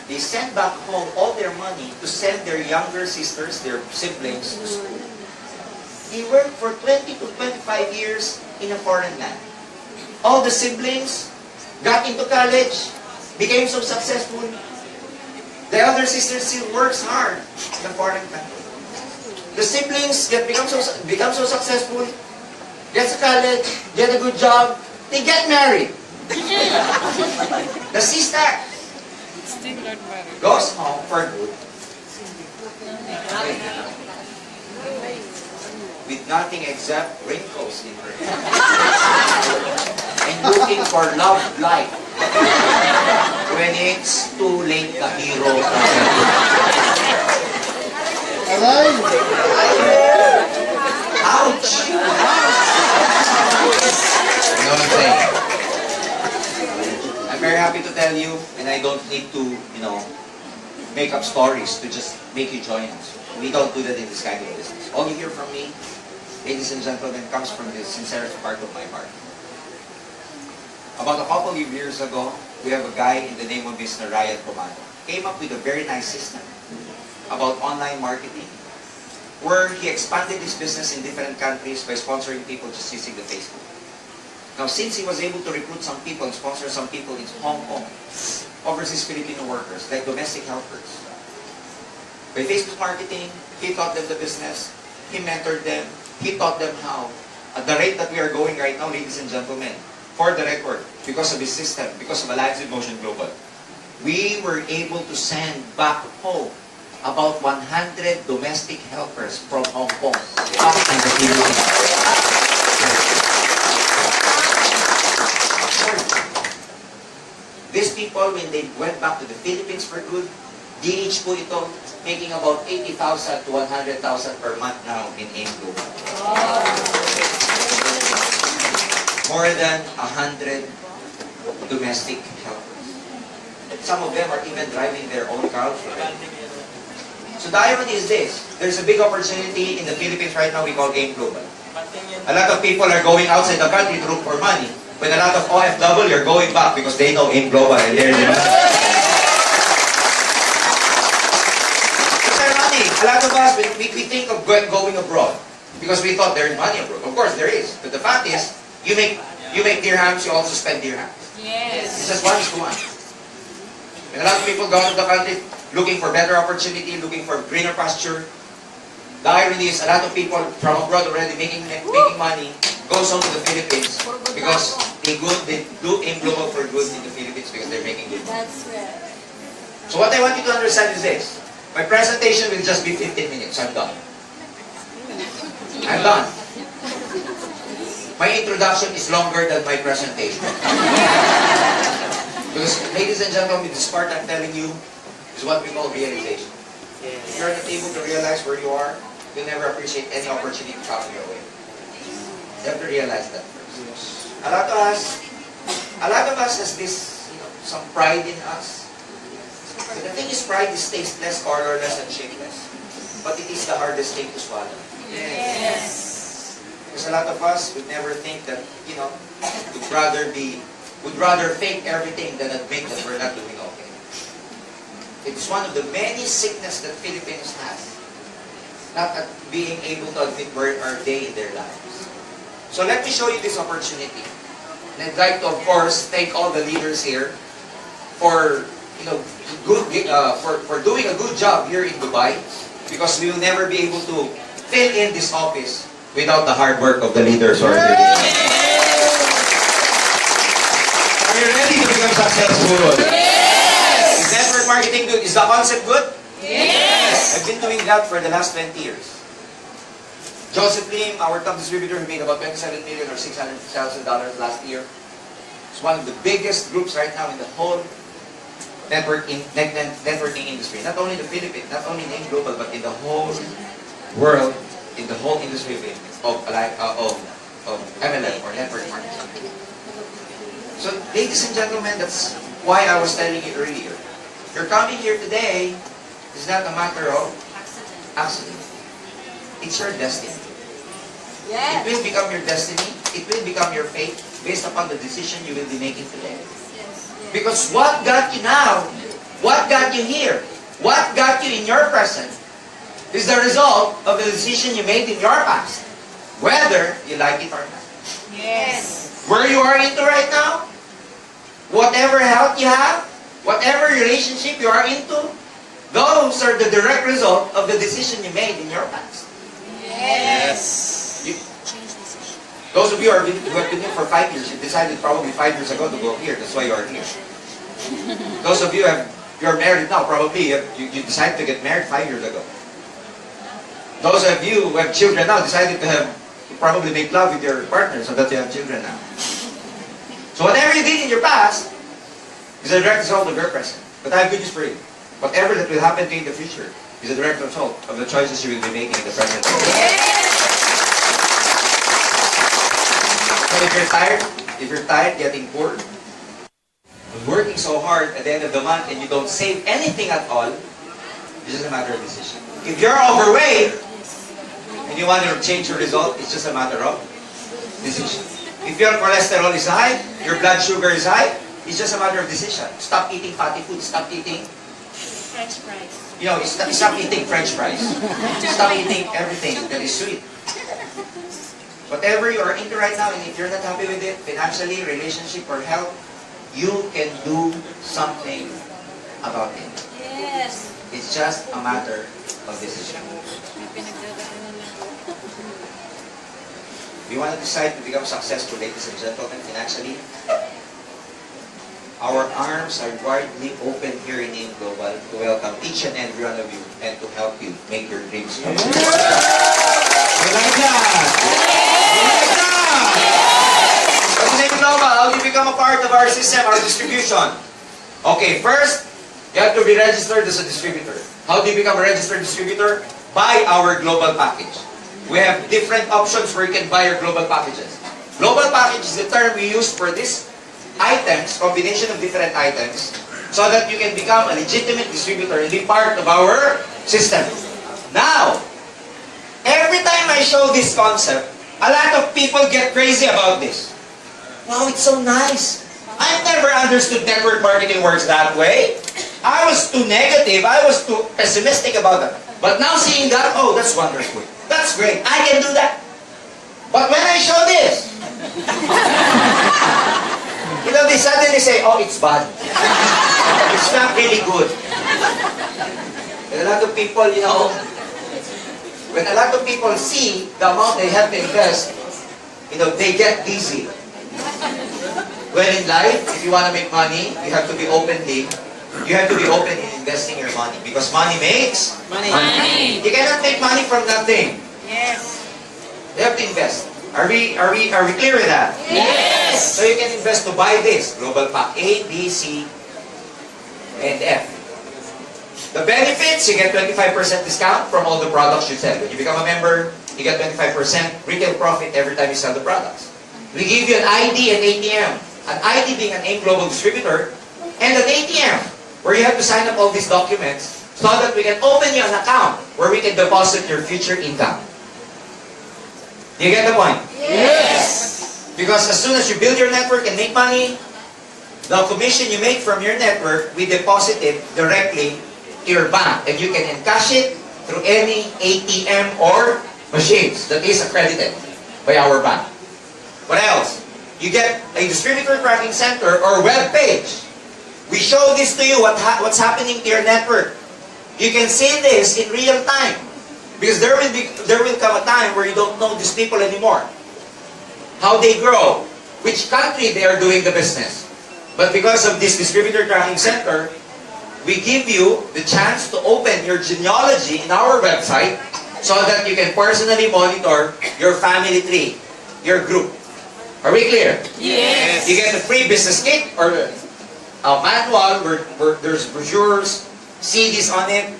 They send back home all their money to send their younger sisters, their siblings, to school. They worked for 20 to 25 years in a foreign land. All the siblings got into college, became so successful. The elder sister still works hard in a foreign country. The siblings become so successful, gets to college, get a good job, they get married. The sister goes home for good with nothing except wrinkles in her hair and looking for love life when it's too late na hero. Ouch! You know what I'm saying? I'm very happy to tell you, and I don't need to, make up stories to just make you join us. We don't do that in this kind of business. All you hear from me, ladies and gentlemen, comes from the sincerest part of my heart. About a couple of years ago, we have a guy in the name of Mr. Ryan Comando. Came up with a very nice system about online marketing, where he expanded his business in different countries by sponsoring people just using the Facebook. Now, since he was able to recruit some people and sponsor some people in Hong Kong, overseas Filipino workers, like domestic helpers, by Facebook marketing, he taught them the business, he mentored them, he taught them how. At the rate that we are going right now, ladies and gentlemen, for the record, because of his system, because of Alliance with Motion Global, we were able to send back home about 100 domestic helpers from Hong Kong back in the Philippines. These people, when they went back to the Philippines for good, DH po ito, making about 80,000 to 100,000 per month now in AIM Global. More than 100 domestic helpers. Some of them are even driving their own cars already. So the irony is this, there's a big opportunity in the Philippines right now we call AIM Global. A lot of people are going outside the country to look for money, when a lot of OFW are going back because they know AIM Global and they're a lot of us, we think of going abroad because we thought there is money abroad. Of course, there is. But the fact is, you make dirhams, you also spend dirhams. Yes. It's just 1 is to 1. When a lot of people go out of the country looking for better opportunity, looking for greener pasture, the irony is a lot of people from abroad already making money goes on to the Philippines because they do AIM Global for good in the Philippines because they're making good money. That's right. So what I want you to understand is this. My presentation will just be 15 minutes. I'm done. I'm done. My introduction is longer than my presentation. Because, ladies and gentlemen, this part I'm telling you is what we call realization. If you're not able to realize where you are, you'll never appreciate any opportunity coming your way. You have to realize that first. A lot of us has this, some pride in us. But the thing is, pride is tasteless, colorless, and shapeless. But it is the hardest thing to swallow. Yes. Because a lot of us would never think that, would rather fake everything than admit that we're not doing okay. It's one of the many sickness that Filipinos has. Not at being able to admit where are they in their lives. So let me show you this opportunity. And I'd like to, of course, thank all the leaders here for for doing a good job here in Dubai, because we will never be able to fill in this office without the hard work of the leaders who are here. Are you ready to become successful? Yes. Is network marketing good? Is the concept good? Yes. I've been doing that for the last 20 years. Joseph Lim, our top distributor, made about $27 million or $600,000 last year. It's one of the biggest groups right now in the whole networking industry. Not only in the Philippines, not only in AIM Global, but in the whole world, in the whole industry of MLM or network marketing. So, ladies and gentlemen, that's why I was telling you earlier. You're coming here today is not a matter of accident. It's your destiny. Yes. It will become your destiny. It will become your fate based upon the decision you will be making today. Because what got you now, what got you here, what got you in your present, is the result of the decision you made in your past, whether you like it or not. Yes. Where you are into right now, whatever health you have, whatever relationship you are into, those are the direct result of the decision you made in your past. Yes. Those of you who have been here for 5 years, you decided probably 5 years ago to go here. That's why you are here. Those of you you're married now, probably you decided to get married 5 years ago. Those of you who have children now decided to probably make love with your partner so that you have children now. So whatever you did in your past is a direct result of your present. But I have good news for you. Whatever that will happen to you in the future is a direct result of the choices you will be making in the present. So if you're tired getting poor, working so hard at the end of the month and you don't save anything at all, it's just a matter of decision. If you're overweight and you want to change your result, it's just a matter of decision. If your cholesterol is high, your blood sugar is high, it's just a matter of decision. Stop eating fatty food. Stop eating French fries. Stop eating French fries. Stop eating everything that is sweet. Whatever you are into right now, and if you're not happy with it, financially, relationship, or health, you can do something about it. Yes. It's just a matter of decision. We want to decide to become successful, ladies and gentlemen, financially. Our arms are widely open here in AIM Global to welcome each and every one of you and to help you make your dreams come true. You like that? So in AIM Global, how do you become a part of our system, our distribution? Okay, first, you have to be registered as a distributor. How do you become a registered distributor? Buy our global package. We have different options where you can buy your global packages. Global package is the term we use for these items, combination of different items, so that you can become a legitimate distributor and be part of our system. Now, every time I show this concept, a lot of people get crazy about this. Wow, it's so nice. I've never understood network marketing works that way. I was too negative. I was too pessimistic about that. But now seeing that, oh, that's wonderful. That's great. I can do that. But when I show this, they suddenly say, oh, it's bad. It's not really good. And a lot of people, when a lot of people see the amount they have to invest, they get dizzy. Well, in life, if you want to make money, you have to be open in investing your money, because money makes money. You cannot make money from nothing. Yes. You have to invest. Are we clear with that? Yes. So you can invest to buy this global pack A, B, C, and F. The benefits, you get 25% discount from all the products you sell. When you become a member, you get 25% retail profit every time you sell the products. We give you an ID and ATM. An ID being an AIM Global Distributor, and an ATM where you have to sign up all these documents so that we can open you an account where we can deposit your future income. Do you get the point? Yes. Because as soon as you build your network and make money, the commission you make from your network, we deposit it directly to your bank, and you can encash it through any ATM or machines that is accredited by our bank. What else? You get a distributor tracking center or web page. We show this to you, what's happening to your network. You can see this in real time. Because there will come a time where you don't know these people anymore. How they grow, which country they are doing the business. But because of this distributor tracking center, we give you the chance to open your genealogy in our website so that you can personally monitor your family tree, your group. Are we clear? Yes. You get a free business kit or a manual where there's brochures, CDs on it.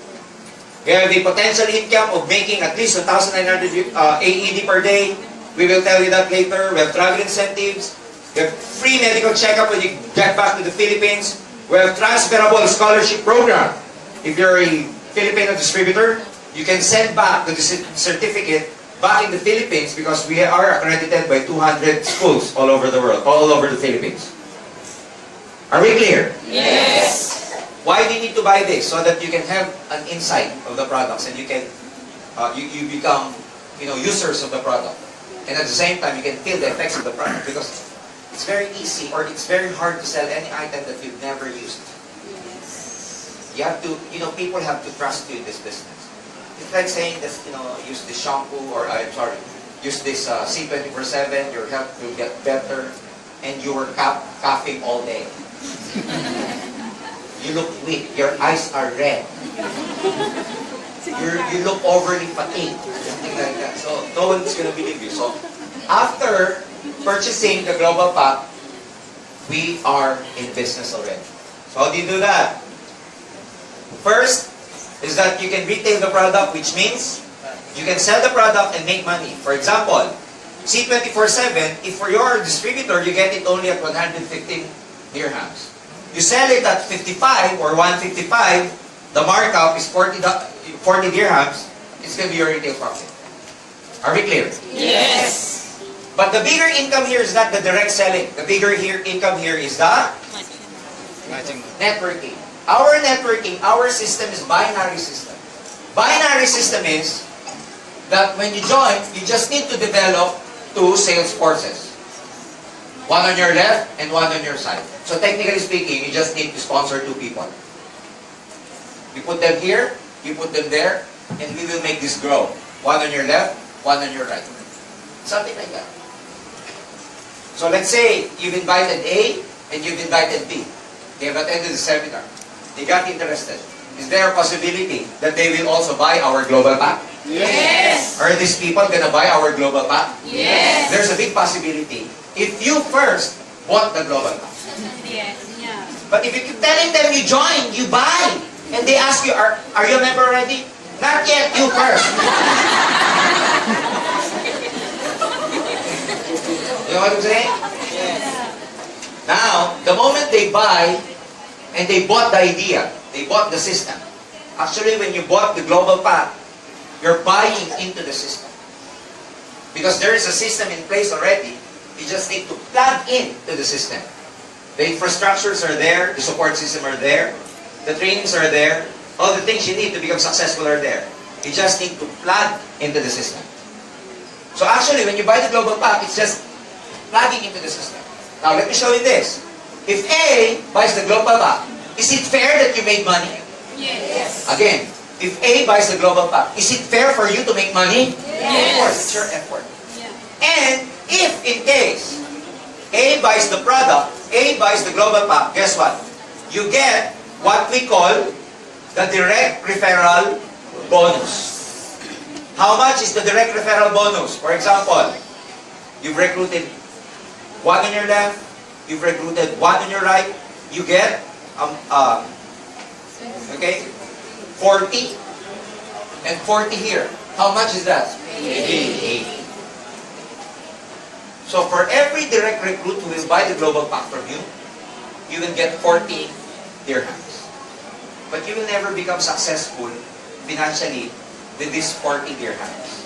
We have a potential income of making at least 1,900 AED per day. We will tell you that later. We have travel incentives. We have free medical checkup when you get back to the Philippines. We have transferable scholarship program. If you're a Filipino distributor, you can send back the certificate back in the Philippines because we are accredited by 200 schools all over the world, all over the Philippines. Are we clear? Yes. Why do you need to buy this? So that you can have an insight of the products and you can you become users of the product. And at the same time, you can feel the effects of the product because it's very easy or it's very hard to sell any item that you've never used. You have to, people have to trust you in this business. It's like saying that, use this shampoo or, use this C24/7, your health will get better, and you were coughing all day. You look weak, your eyes are red. You look overly fatigued, something like that. So no one's going to believe you. So after purchasing the global pack, we are in business already. So how do you do that? First is that you can retail the product, which means you can sell the product and make money. For example, C24/7, if for your distributor, you get it only at 115 dirhams. You sell it at 55 or 155, the markup is 40 dirhams, it's going to be your retail profit. Are we clear? Yes. But the bigger income here is not the direct selling. The bigger income here is the networking. Our system is binary system. Binary system is that when you join, you just need to develop 2 sales forces. One on your left and one on your side. So technically speaking, you just need to sponsor 2 people. You put them here, you put them there, and we will make this grow. One on your left, one on your right. Something like that. So let's say you've invited A and you've invited B. They have attended the seminar. They got interested. Is there a possibility that they will also buy our global pack? Yes. Are these people going to buy our global pack? Yes. There's a big possibility. If you first bought the global pack. Yes. Yeah. But if you keep telling them you join, you buy, and they ask you, are you a member already? Not yet, you first. You know what I'm saying? Now, the moment they buy, and they bought the idea, they bought the system. Actually, when you bought the global path, you're buying into the system. Because there is a system in place already, you just need to plug into the system. The infrastructures are there, the support system are there, the trainings are there, all the things you need to become successful are there. You just need to plug into the system. So actually, when you buy the global pack, it's just plugging into the system. Now, let me show you this. If A buys the global pack, is it fair that you made money? Yes. Again, if A buys the global pack, is it fair for you to make money? Yes. Of course, it's your effort. And if in case A buys the product, A buys the global pack, guess what? You get what we call the direct referral bonus. How much is the direct referral bonus? For example, you've recruited one on your left, you've recruited one on your right, you get 40 and 40 here. How much is that? 80. So for every direct recruit who will buy the global pack from you, you will get 40 dirhams. But you will never become successful financially with these 40 dirhams.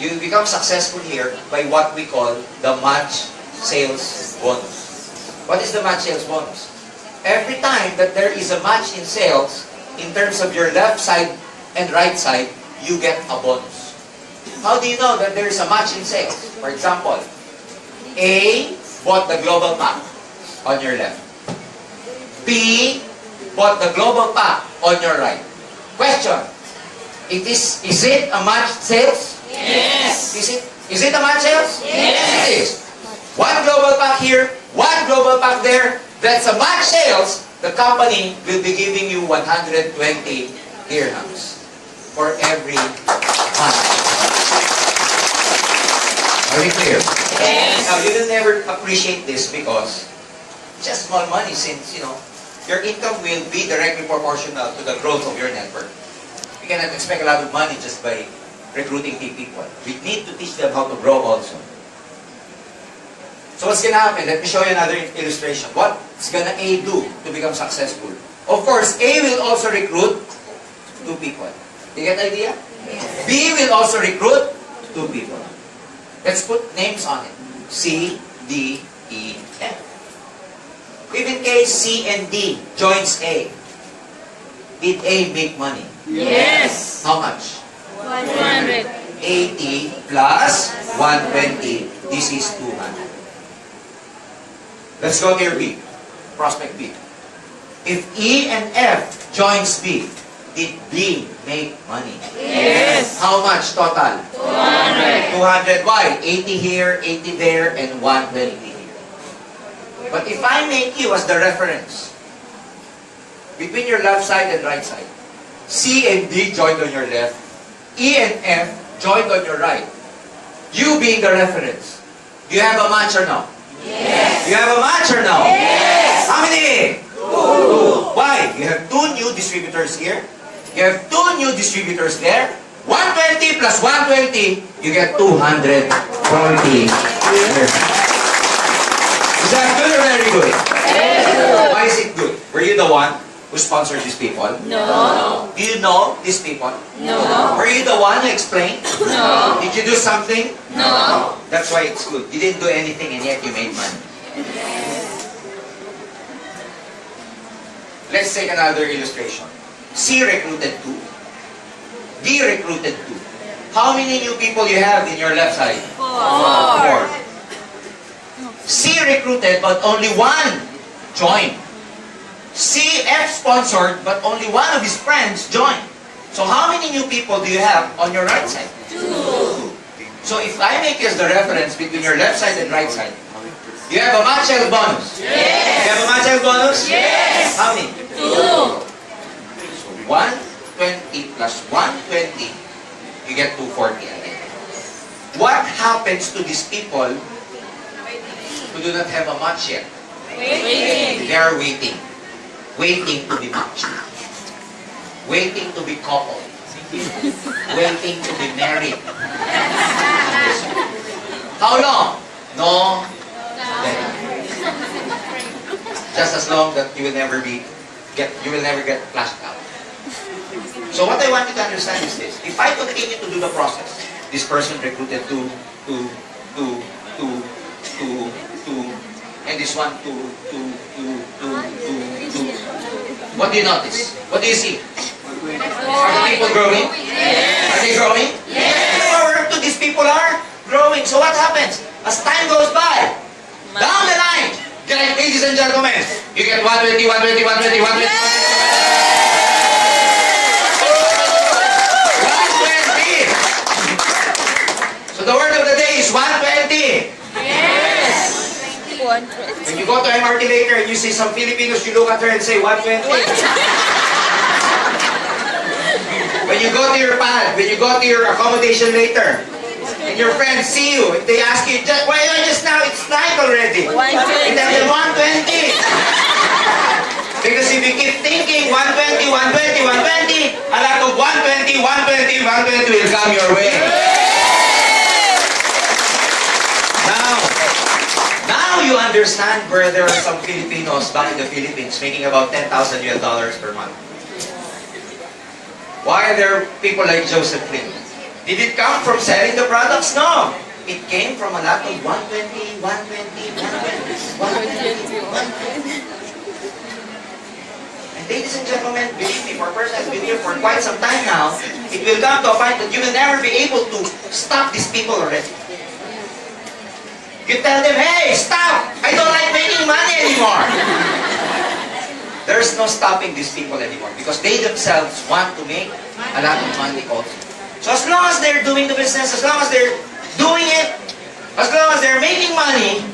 You will become successful here by what we call the match sales bonus. What is the match sales bonus? Every time that there is a match in sales, in terms of your left side and right side, you get a bonus. How do you know that there is a match in sales? For example, A bought the global pack on your left. B bought the global pack on your right. Question: is it a match sales? Yes. Is it a match sales? Yes. It is. One global pack here, one global pack there. That's a match sales. The company will be giving you 120 dirhams for every month. Are we clear? Yes. Now, you will never appreciate this because it's just small money since, your income will be directly proportional to the growth of your network. You cannot expect a lot of money just by recruiting people. We need to teach them how to grow also. So what's going to happen? Let me show you another illustration. What's going to A do to become successful? Of course, A will also recruit 2 people. You get the idea? Yes. B will also recruit 2 people. Let's put names on it. C, D, E, F. If in case C and D joins A, did A make money? Yes. How much? 100. 80 plus 120. This is 200. Let's go near B. Prospect B. If E and F joins B, did B make money? Yes. How much total? 200. 200. Why? 80 here, 80 there, and 120 here. But if I make you as the reference between your left side and right side, C and D joined on your left, E and F joined on your right, you being the reference, do you have a match or no? Yes. Do you have a match or no? Yes. How many? 2. Why? You have 2 new distributors here. You have 2 new distributors there. 120 plus 120, you get 240. Is that good or very good? Yes. Why is it good? Were you the one who sponsored these people? No. Do you know these people? No. Were you the one who explained? No. Did you do something? No. That's why it's good. You didn't do anything and yet you made money. Let's take another illustration. C recruited 2. D recruited 2. How many new people you have in your left side? 4. C recruited but only 1 joined. C, F sponsored but only 1 of his friends joined. So how many new people do you have on your right side? 2. So if I make you as the reference between your left side and right side, you have a match sales bonus. Yes. You have a match sales bonus? Yes. How many? 2. So 120 plus 120, you get 240 again. What happens to these people who do not have a match yet? Waiting. They are waiting. Waiting to be matched. Waiting to be coupled. Waiting to be married. How long? No. Just as long that you will never get flashed out. So what I want you to understand is this. If I continue to do the process, this person recruited two, and this one, two. What do you notice? What do you see? Are the people growing? Are they growing? The power to these people are growing. So what happens? As time goes by, down the line, ladies and gentlemen, you get 120, 120, 120, 120. So the word of the day is 120. When you go to MRT later and you see some Filipinos, you look at her and say 120. When you go to your pad, when you go to your accommodation later, and your friends see you, if they ask you, why not just now? It's night already. And then 120. Because if you keep thinking 120, 120, 120, a lot of 120, 120, 120 will come your way. Now you understand where there are some Filipinos back in the Philippines making about $10,000 US per month. Why are there people like Joseph Flynn? Did it come from selling the products? No. It came from a lot of 120, 120, 120, 120. And ladies and gentlemen, believe me, for a person who has been here for quite some time now, it will come to a point that you will never be able to stop these people already. You tell them, hey, stop! I don't like making money anymore. There's no stopping these people anymore because they themselves want to make a lot of money also. So as long as they're doing the business, as long as they're doing it, as long as they're making money,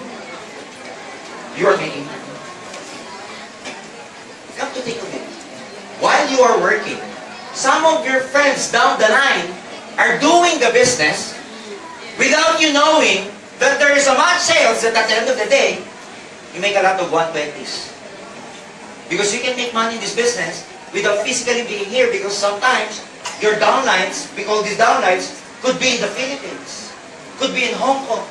you're making money. You have to think of it. While you are working, some of your friends down the line are doing the business without you knowing that there is so much sales that at the end of the day, you make a lot of 120s. Because you can make money in this business without physically being here because sometimes your downlines, we call these downlines, could be in the Philippines, could be in Hong Kong,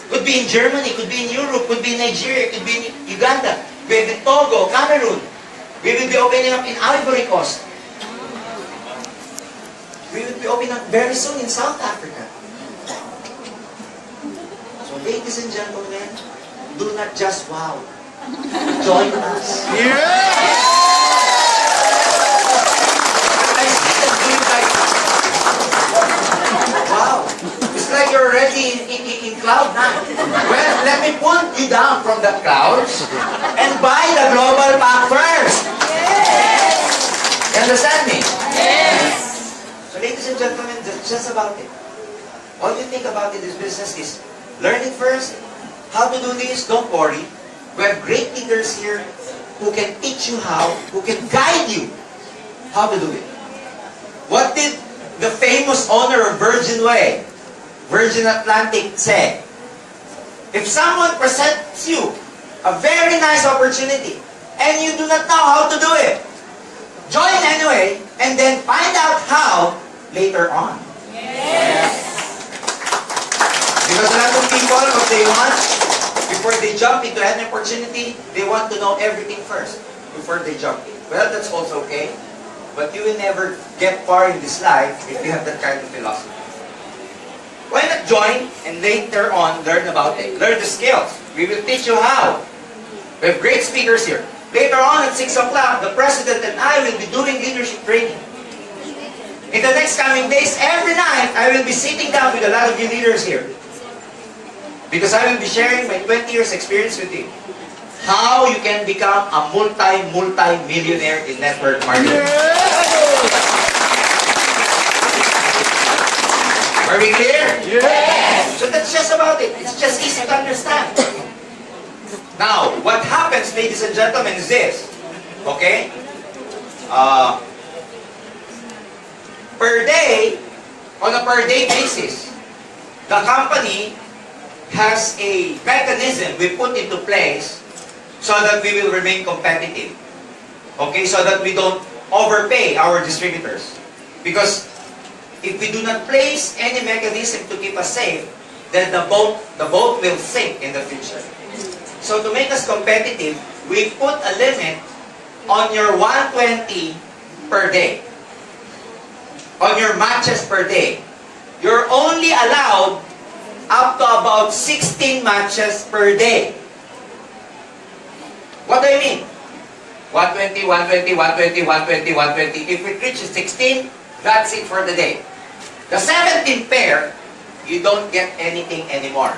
could be in Germany, could be in Europe, could be in Nigeria, could be in Uganda, maybe in Togo, Cameroon. We will be opening up in Ivory Coast. We will be opening up very soon in South Africa. So ladies and gentlemen, do not just wow. Join us. I see them doing like, wow, it's like you're already in cloud nine. Well, let me put you down from the clouds and buy the global pack first. You understand me? So ladies and gentlemen, that's just about it. All you think about in this business is learn it first. How to do this, don't worry. We have great leaders here who can teach you how, who can guide you how to do it. What did the famous owner of Virgin Way, Virgin Atlantic, say? If someone presents you a very nice opportunity and you do not know how to do it, join anyway and then find out how later on. Because a lot of people, what they want, before they jump into an opportunity, they want to know everything first before they jump in. Well, that's also okay. But you will never get far in this life if you have that kind of philosophy. Why not join and later on learn about it? Learn the skills. We will teach you how. We have great speakers here. Later on at 6 o'clock, the President and I will be doing leadership training. In the next coming days, every night, I will be sitting down with a lot of you leaders here. Because I will be sharing my 20 years experience with you. How you can become a multi-millionaire in network marketing. Are we clear? Yes! So that's just about it. It's just easy to understand. Now, what happens, ladies and gentlemen, is this. Okay? Per day, on a per day basis, the company has a mechanism we put into place so that we will remain competitive. Okay, so that we don't overpay our distributors. Because if we do not place any mechanism to keep us safe, then the boat will sink in the future. So to make us competitive, we put a limit on your 120 per day. On your matches per day. You're only allowed up to about 16 matches per day. What do I mean? 120, 120, 120, 120, 120. If it reaches 16, that's it for the day. The 17th pair, you don't get anything anymore.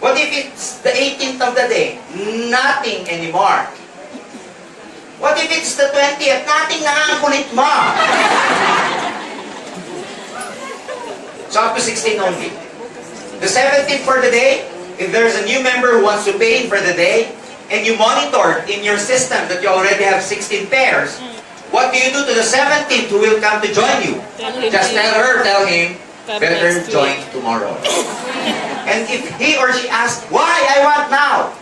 What if it's the 18th of the day? Nothing anymore. What if it's the 20th? Nothing na ang kulit mo. So up to 16 only. The 17th for the day, if there's a new member who wants to pay in for the day, and you monitor in your system that you already have 16 pairs, what do you do to the 17th who will come to join you? Just tell him, better join tomorrow. And if he or she asks, why I want now?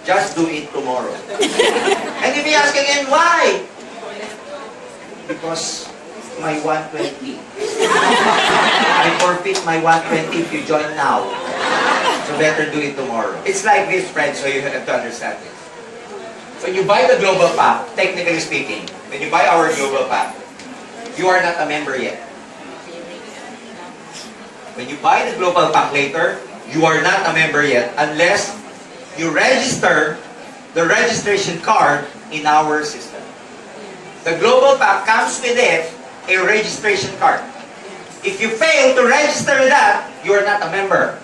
Just do it tomorrow. And if he asks again, why? Because my 120. I forfeit my 120 if you join now. So better do it tomorrow. It's like this, friends, so you have to understand it. When you buy the global pack, technically speaking, when you buy our global pack, you are not a member yet. When you buy the global pack later, you are not a member yet unless you register the registration card in our system. The global pack comes with it a registration card. If you fail to register that, you are not a member.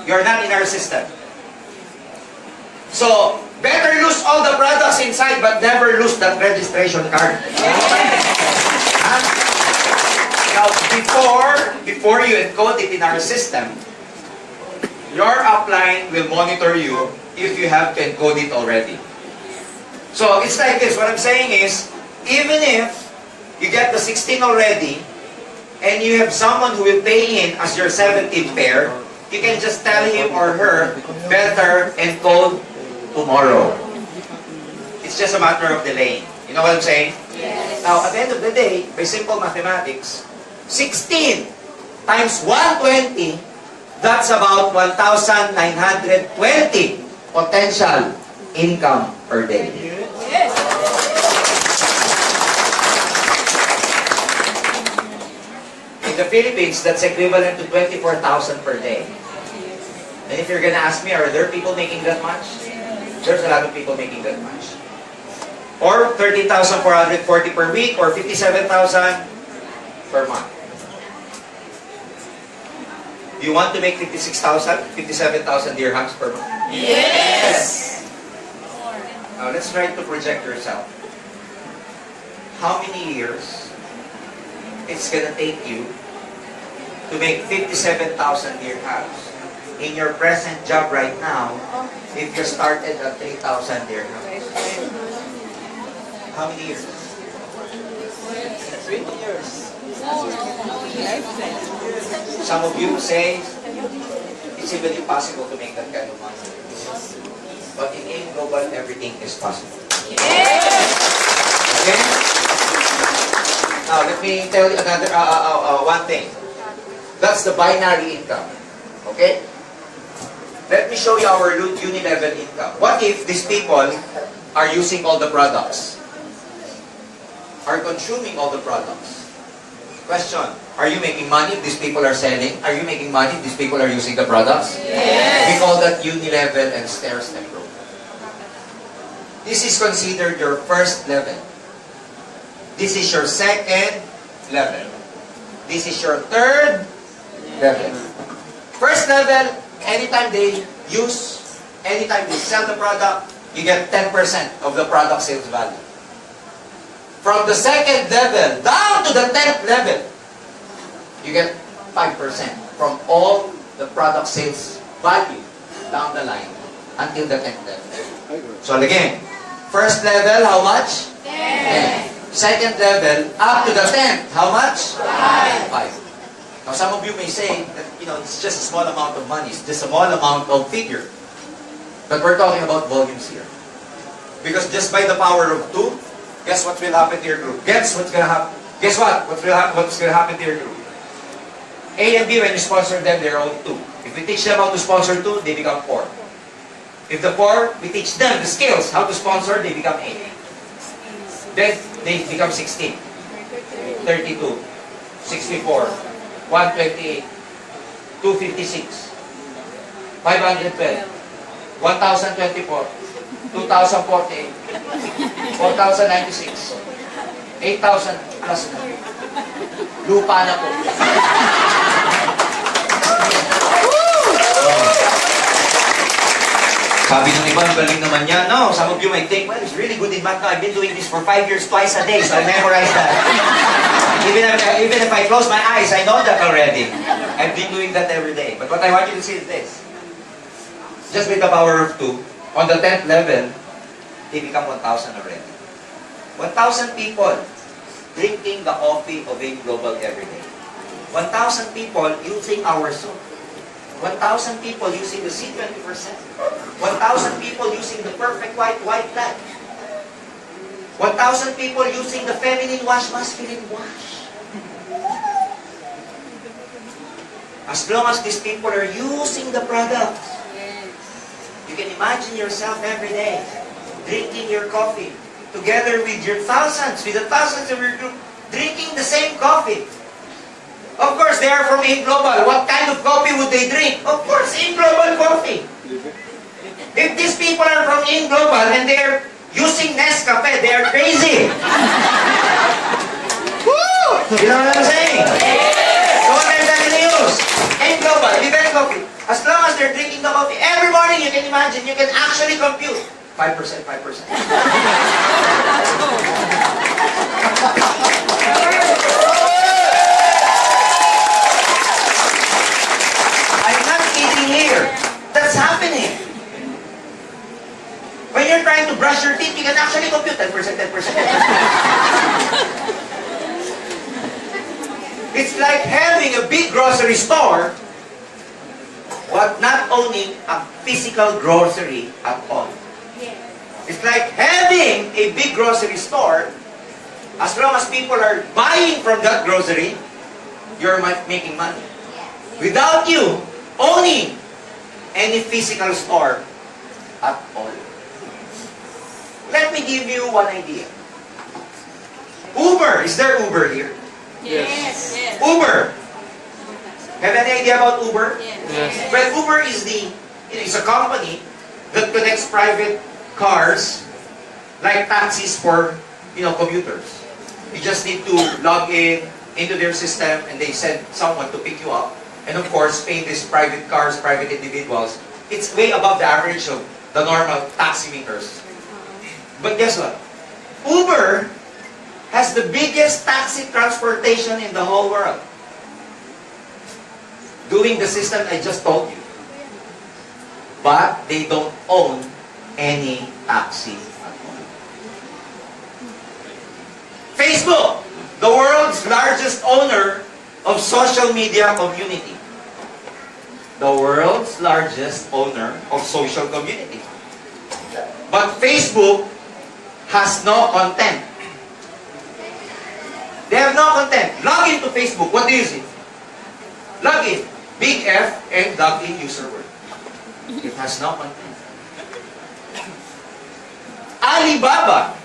You are not in our system. So, better lose all the products inside but never lose that registration card. Huh? Now, before you encode it in our system, your upline will monitor you if you have to encode it already. So, it's like this. What I'm saying is, even if you get the 16 already, and you have someone who will pay in as your 17th pair, you can just tell him or her, better encode tomorrow. It's just a matter of delaying. You know what I'm saying? Yes. Now, at the end of the day, by simple mathematics, 16 times 120, that's about 1,920 potential income per day. Yes. In the Philippines, that's equivalent to 24,000 per day. And if you're gonna ask me, are there people making that much? There's a lot of people making that much. Or 13,440 per week, or 57,000 per month. Do you want to make 56,000, 57,000 dirhams per month? Yes. Now let's try to project yourself. How many years it's gonna take you to make 57,000 dirhams in your present job right now if you started at 3,000 dirhams? How many years? 20 years. Some of you say it's even impossible to make that kind of money. But in AIM Global, everything is possible. Okay? Now, let me tell you another one thing. That's the binary income. Okay? Let me show you our uni-level income. What if these people are using all the products? Are consuming all the products? Question, are you making money if these people are selling? Are you making money if these people are using the products? Yes. We call that uni-level and stair-step growth. This is considered your first level. This is your second level. This is your third level. First level, anytime they sell the product, you get 10% of the product sales value. From the second level down to the 10th level, you get 5% from all the product sales value down the line until the 10th level. So again, first level, how much? 10. Second level, up to the 10th, how much? 5. Now, some of you may say that, it's just a small amount of money. It's just a small amount of figure. But we're talking about volumes here. Because just by the power of 2, guess what will happen to your group? Guess what's going to happen? Guess what? What's going to happen to your group? A and B, when you sponsor them, they're only 2. If we teach them how to sponsor 2, they become 4. If the 4, we teach them the skills, how to sponsor, they become 8. Then, they become 16, 32, 64, 128, 256, 512, 1,024, 2,048, 4,096, 8,000 plus na. Lupa na po. Sabi ng iba, ang galing naman yan. No, some of you might think, well, it's really good in math. No, I've been doing this for 5 years, twice a day, so I memorize that. Even if I close my eyes, I know that already. I've been doing that every day. But what I want you to see is this. Just with the power of 2, on the 10th level, they become 1,000 already. 1,000 people drinking the coffee of a global every day. 1,000 people using our soup. 1,000 people using the C20%. 1,000 people using the perfect white light. 1,000 people using the feminine wash, masculine wash. As long as these people are using the products, you can imagine yourself every day drinking your coffee together with your thousands, with the thousands of your group, drinking the same coffee. Of course, they are from A Global. What kind of coffee would they drink? Of course, A Global coffee. If these people are from A Global and they're using Nescafe, they are crazy. Woo! You know what I'm saying? So what I'm telling you is, A Global, different coffee. As long as they're drinking the coffee, every morning you can imagine, you can actually compute. 5%, 5%. Here. That's happening. When you're trying to brush your teeth, you can actually compute 10%, 10%. It's like having a big grocery store, but not owning a physical grocery at all. It's like having a big grocery store, as long as people are buying from that grocery, you're making money. Without you owning any physical store at all. Let me give you one idea. Uber. Is there Uber here? Yes. Uber. Have any idea about Uber? Yes. Well, Uber is it's a company that connects private cars like taxis for commuters. You just need to log into their system and they send someone to pick you up. And of course, paying these private cars, private individuals, it's way above the average of the normal taximeters. But guess what? Uber has the biggest taxi transportation in the whole world. Doing the system I just told you. But they don't own any taxi at all. Facebook, the world's largest owner of social media community. The world's largest owner of social community. But Facebook has no content. They have no content. Log into Facebook. What do you see? Log in. Big F and log in user word. It has no content. Alibaba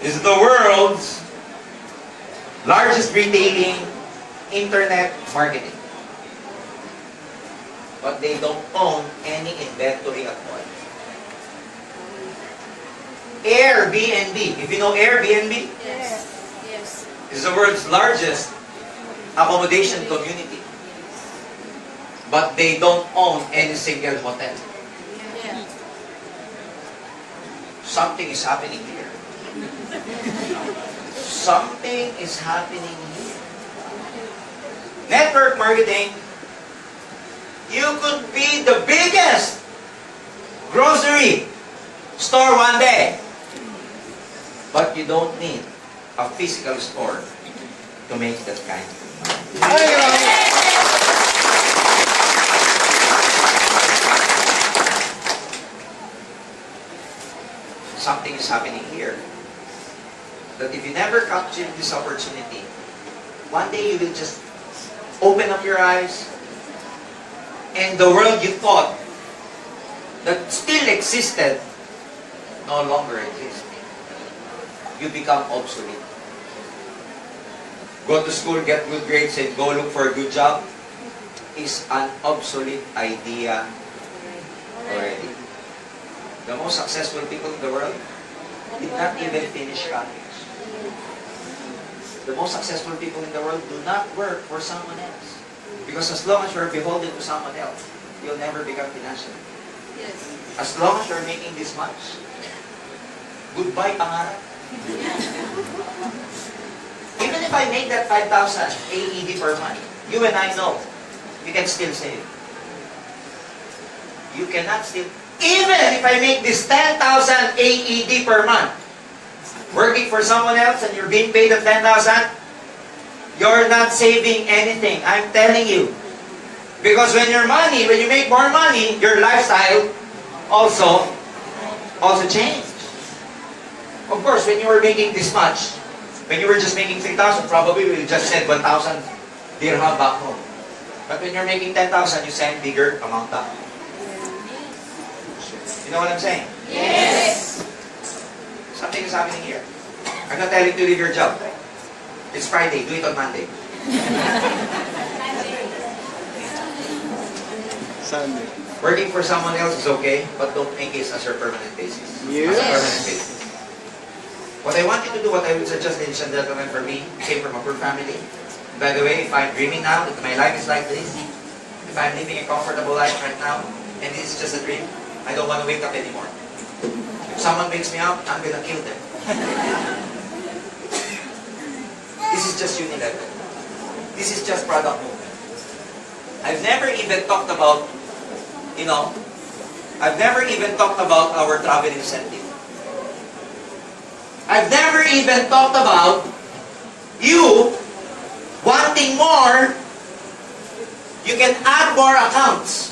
is the world's largest retailing internet marketing. But they don't own any inventory at all. Airbnb. If you know Airbnb, Yes. is the world's largest accommodation community. But they don't own any single hotel. Yeah. Something is happening here. Something is happening here. Network marketing, you could be the biggest grocery store one day, but you don't need a physical store to make that kind of money. Something is happening here. That if you never capture this opportunity, one day you will just open up your eyes and the world you thought that still existed no longer exists. You become obsolete. Go to school, get good grades, and go look for a good job is an obsolete idea already. The most successful people in the world did not even finish college. The most successful people in the world do not work for someone else. Because as long as you're beholden to someone else, you'll never become financial. Yes. As long as you're making this much, goodbye pangarap. Even if I make that 5,000 AED per month, you and I know, you can still save. You cannot still, even if I make this 10,000 AED per month, working for someone else and you're being paid of 10,000, you're not saving anything. I'm telling you. Because when you make more money, your lifestyle also changed. Of course, when you were making this much, when you were just making 3,000, probably we just send 1,000 dirham back home. But when you're making 10,000, you send bigger amount back. You know what I'm saying? Yes. Something is happening here. I'm not telling you to leave your job. It's Friday. Do it on Monday. Sunday. Working for someone else is okay, but don't make it as your permanent basis. Yes. As a permanent basis. What I want you to do, what I would suggest, ladies and gentlemen, for me, came from a poor family. By the way, if I'm dreaming now, if my life is like this, if I'm living a comfortable life right now, and this is just a dream, I don't want to wake up anymore. If someone wakes me up, I'm gonna kill them. This is just unilever. This is just product movement. I've never even talked about, I've never even talked about our travel incentive. I've never even talked about you wanting more. You can add more accounts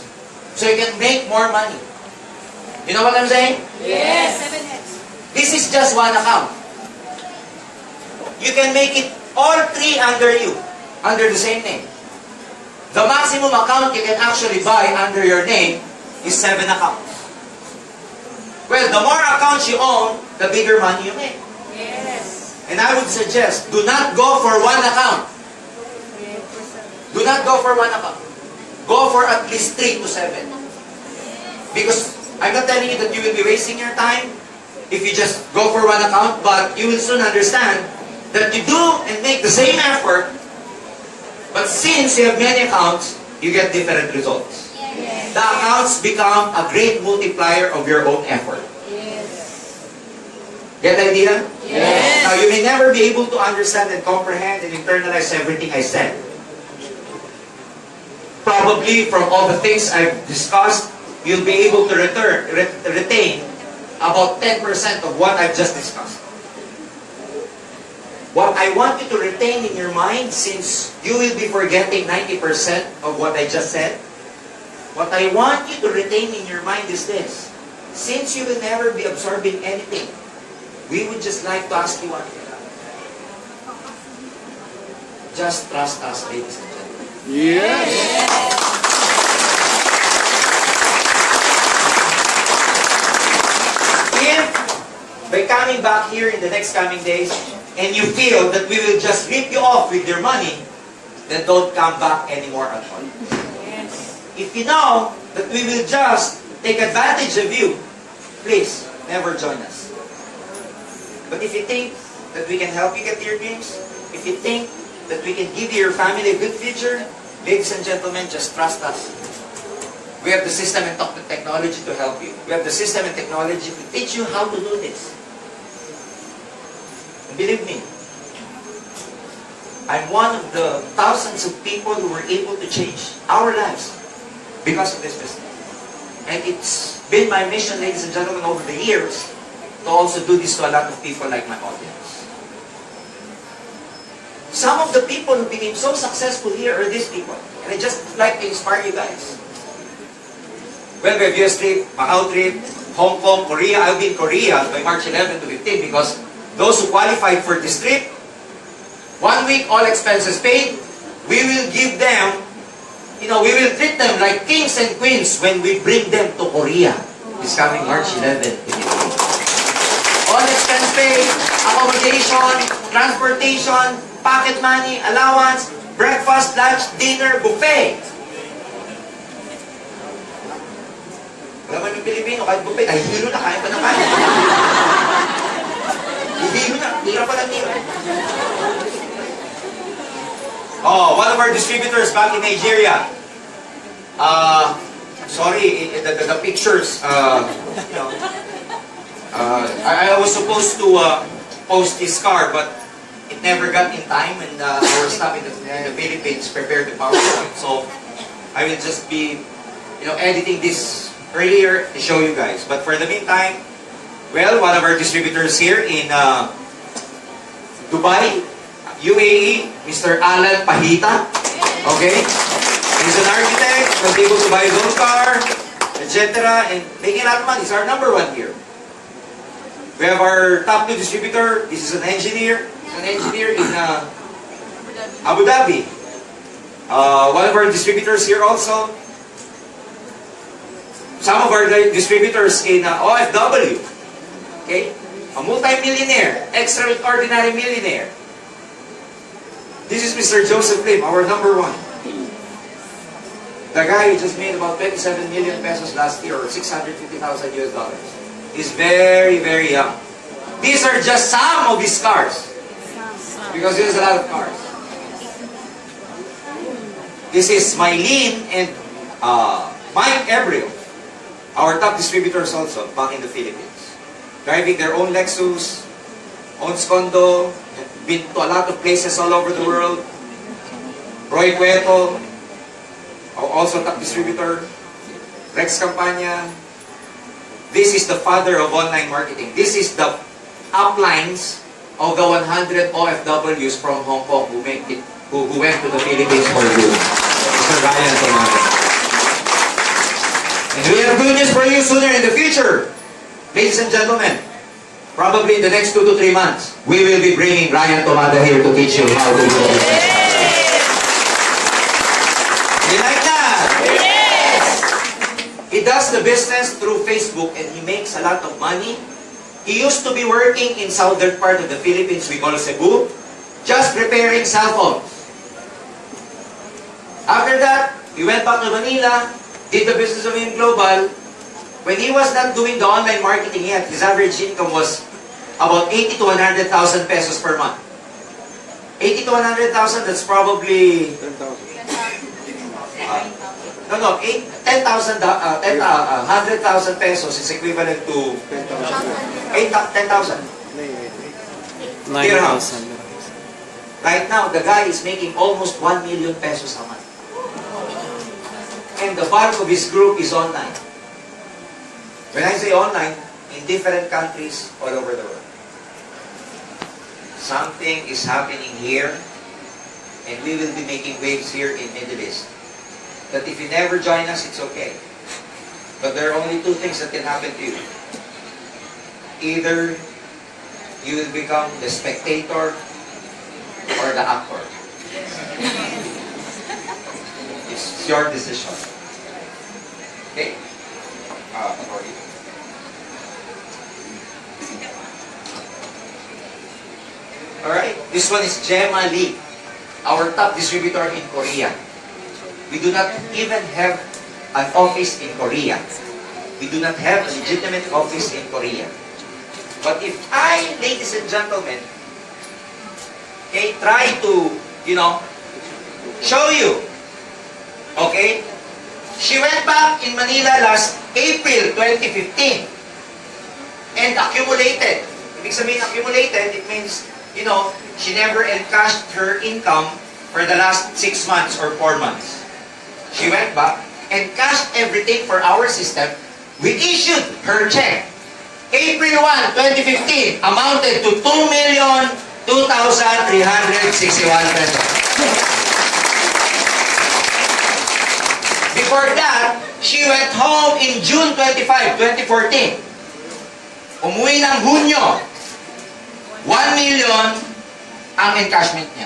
so you can make more money. You know what I'm saying? Yes. This is just one account. You can make it all three under you, under the same name. The maximum account you can actually buy under your name is 7 accounts. Well, the more accounts you own, the bigger money you make. Yes. And I would suggest, do not go for one account. Do not go for one account. Go for at least 3 to 7. Because I'm not telling you that you will be wasting your time if you just go for one account, but you will soon understand that you do and make the same effort, but since you have many accounts, you get different results. Yes. The accounts become a great multiplier of your own effort. Yes. Get the idea? Yes. Now, you may never be able to understand and comprehend and internalize everything I said. Probably from all the things I've discussed, you'll be able to retain about 10% of what I've just discussed. What I want you to retain in your mind, since you will be forgetting 90% of what I just said, what I want you to retain in your mind is this. Since you will never be absorbing anything, we would just like to ask you one thing. Just trust us, ladies and gentlemen. Yes. If by coming back here in the next coming days, and you feel that we will just rip you off with your money, then don't come back anymore at all. Yes. If you know that we will just take advantage of you, please, never join us. But if you think that we can help you get to your dreams, if you think that we can give your family a good future, ladies and gentlemen, just trust us. We have the system and technology to help you. We have the system and technology to teach you how to do this. And believe me, I'm one of the thousands of people who were able to change our lives because of this business. And it's been my mission, ladies and gentlemen, over the years to also do this to a lot of people like my audience. some of the people who became so successful here are these people. And I just like to inspire you guys. Well, we have US trip, Macau trip, Hong Kong, Korea. I'll be in Korea by March 11 to 15 because those who qualified for this trip, 1 week, all expenses paid, we will give them, we will treat them like kings and queens when we bring them to Korea. This coming March 11 to 15. All expense paid, accommodation, transportation, pocket money, allowance, breakfast, lunch, dinner, buffet. Alam mo yung Pilipino, kahit buffet, ay hilo na, kaya pa na kaya. Hilo na, tira pa lang tira. Oh, one of our distributors back in Nigeria. Sorry, the pictures, I was supposed to post this car, but it never got in time, and our staff in the Philippines prepared the PowerPoint. So I will just be, editing this earlier to show you guys. But for the meantime, well, one of our distributors here in Dubai, UAE, Mr. Alan Pahita. Okay? He's an architect, was able to buy his own car, etc. And making a lot of money. He's our number one here. We have our top 2 distributor. This is an engineer. He's an engineer in Abu Dhabi. One of our distributors here also. Some of our distributors in OFW. Okay? A multi-millionaire. Extraordinary millionaire. This is Mr. Joseph Lim, our number one. The guy who just made about 27 million pesos last year, or 650,000 US dollars. He's very, very young. These are just some of his cars. Because he has a lot of cars. This is Mylene and Mike Ebrio, our top distributors also back in the Philippines. Driving their own Lexus, owns condo, been to a lot of places all over the world. Roy Cueto, also top distributor. Rex Campania. This is the father of online marketing. This is the uplines of the 100 OFWs from Hong Kong who went to the Philippines for good. Mr. Ryan Tomado. And we have good news for you sooner in the future. Ladies and gentlemen, probably in the next 2 to 3 months, we will be bringing Ryan Tomada here to teach you how to do business. You like that? Yes! He does the business through Facebook and he makes a lot of money. He used to be working in southern part of the Philippines, we call Cebu, just repairing cell phones. After that, he went back to Manila, did the business of him global. When he was not doing the online marketing yet, his average income was about 80 to 100,000 pesos per month. 80 to 100,000, that's probably... 10,000 pesos is equivalent to 10,000. 9,000. Right now, the guy is making almost 1 million pesos a month. And the bulk of his group is online. When I say online, in different countries all over the world. Something is happening here, and we will be making waves here in Middle East. That if you never join us, it's okay. But there are only 2 things that can happen to you. Either you will become the spectator or the actor. It's your decision. Okay? Sorry. Alright, this one is Gemma Lee, our top distributor in Korea. We do not even have an office in Korea. We do not have a legitimate office in Korea. But if I, ladies and gentlemen, okay, try to, show you, okay, she went back in Manila last April 2015 and accumulated. Ibig sabihin accumulated, it means, she never encashed her income for the last 6 months or 4 months. She went back and cashed everything for our system. We issued her check. April 1, 2015, amounted to 2,361 pesos. Before that, she went home in June 25, 2014. Umuwi ng Hunyo. 1 million ang encashment niya.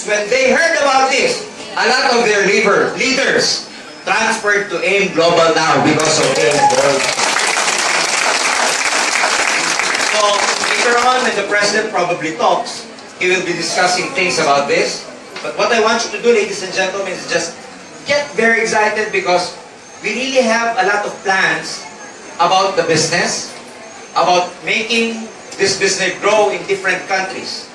When they heard about this, a lot of their leaders transferred to AIM Global now because of AIM Global. So, later on, when the President probably talks, he will be discussing things about this. But what I want you to do, ladies and gentlemen, is just get very excited because we really have a lot of plans about the business, about making this business grow in different countries.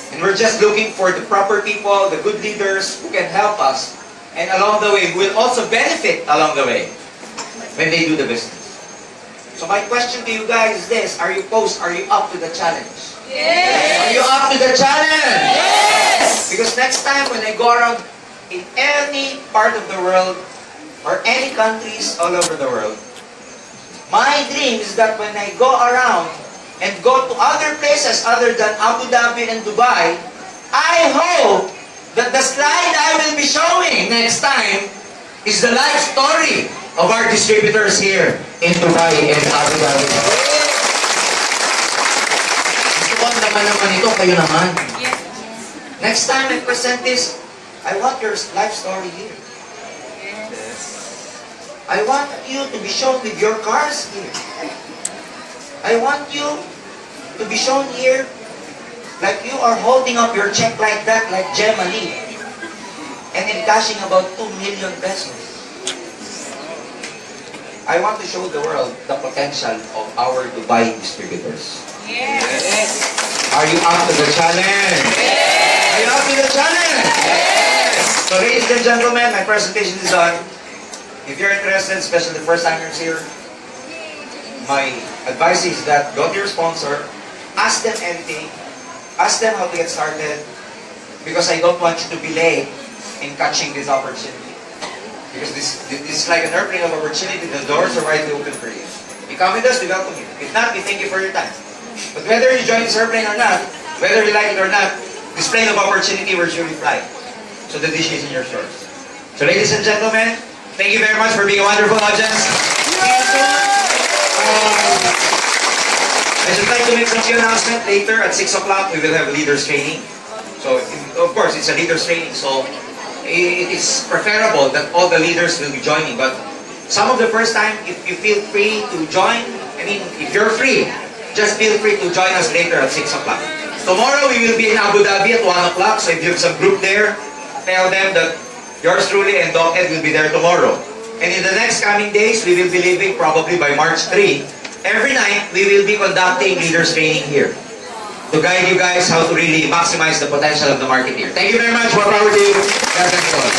And we're just looking for the proper people, the good leaders who can help us. And along the way, who will also benefit along the way when they do the business. So my question to you guys is this: Are you up to the challenge? Yes. Are you up to the challenge? Yes. Because next time when I go around in any part of the world or any countries all over the world, my dream is that when I go around and go to other places other than Abu Dhabi and Dubai, I hope that the slide I will be showing next time is the life story of our distributors here in Dubai and Abu Dhabi. Gusto ko naman ito, kayo naman. Yes. Next time I present this, I want your life story here. I want you to be shown with your cars here. I want you to be shown here like you are holding up your check like that, like Gemma Lee, and encashing about 2 million pesos. I want to show the world the potential of our Dubai distributors. Yes. Are you up to the challenge? Yes. Are you up to the challenge? Yes. So ladies and gentlemen, my presentation is done. If you're interested, especially the first timers here, my advice is that go to your sponsor, ask them anything, ask them how to get started, because I don't want you to be late in catching this opportunity. Because this is like an airplane of opportunity, the doors are widely open for you. You come with us, we welcome you. If not, we thank you for your time. But whether you join this airplane or not, whether you like it or not, this plane of opportunity will surely fly. So the dish is in your stores. So ladies and gentlemen, thank you very much for being a wonderful audience. I should like to make some few announcements. Later at 6 o'clock, we will have a leaders training. So, of course, it's a leaders training. So, it is preferable that all the leaders will be joining. But some of the first time, if you feel free to join, if you're free, just feel free to join us later at 6 o'clock. Tomorrow, we will be in Abu Dhabi at 1 o'clock. So, if you have some group there, tell them that yours truly and Doc Ed will be there tomorrow. And in the next coming days, we will be leaving probably by March 3. Every night, we will be conducting leaders training here to guide you guys how to really maximize the potential of the market here. Thank you very much. More power to you. God bless you all.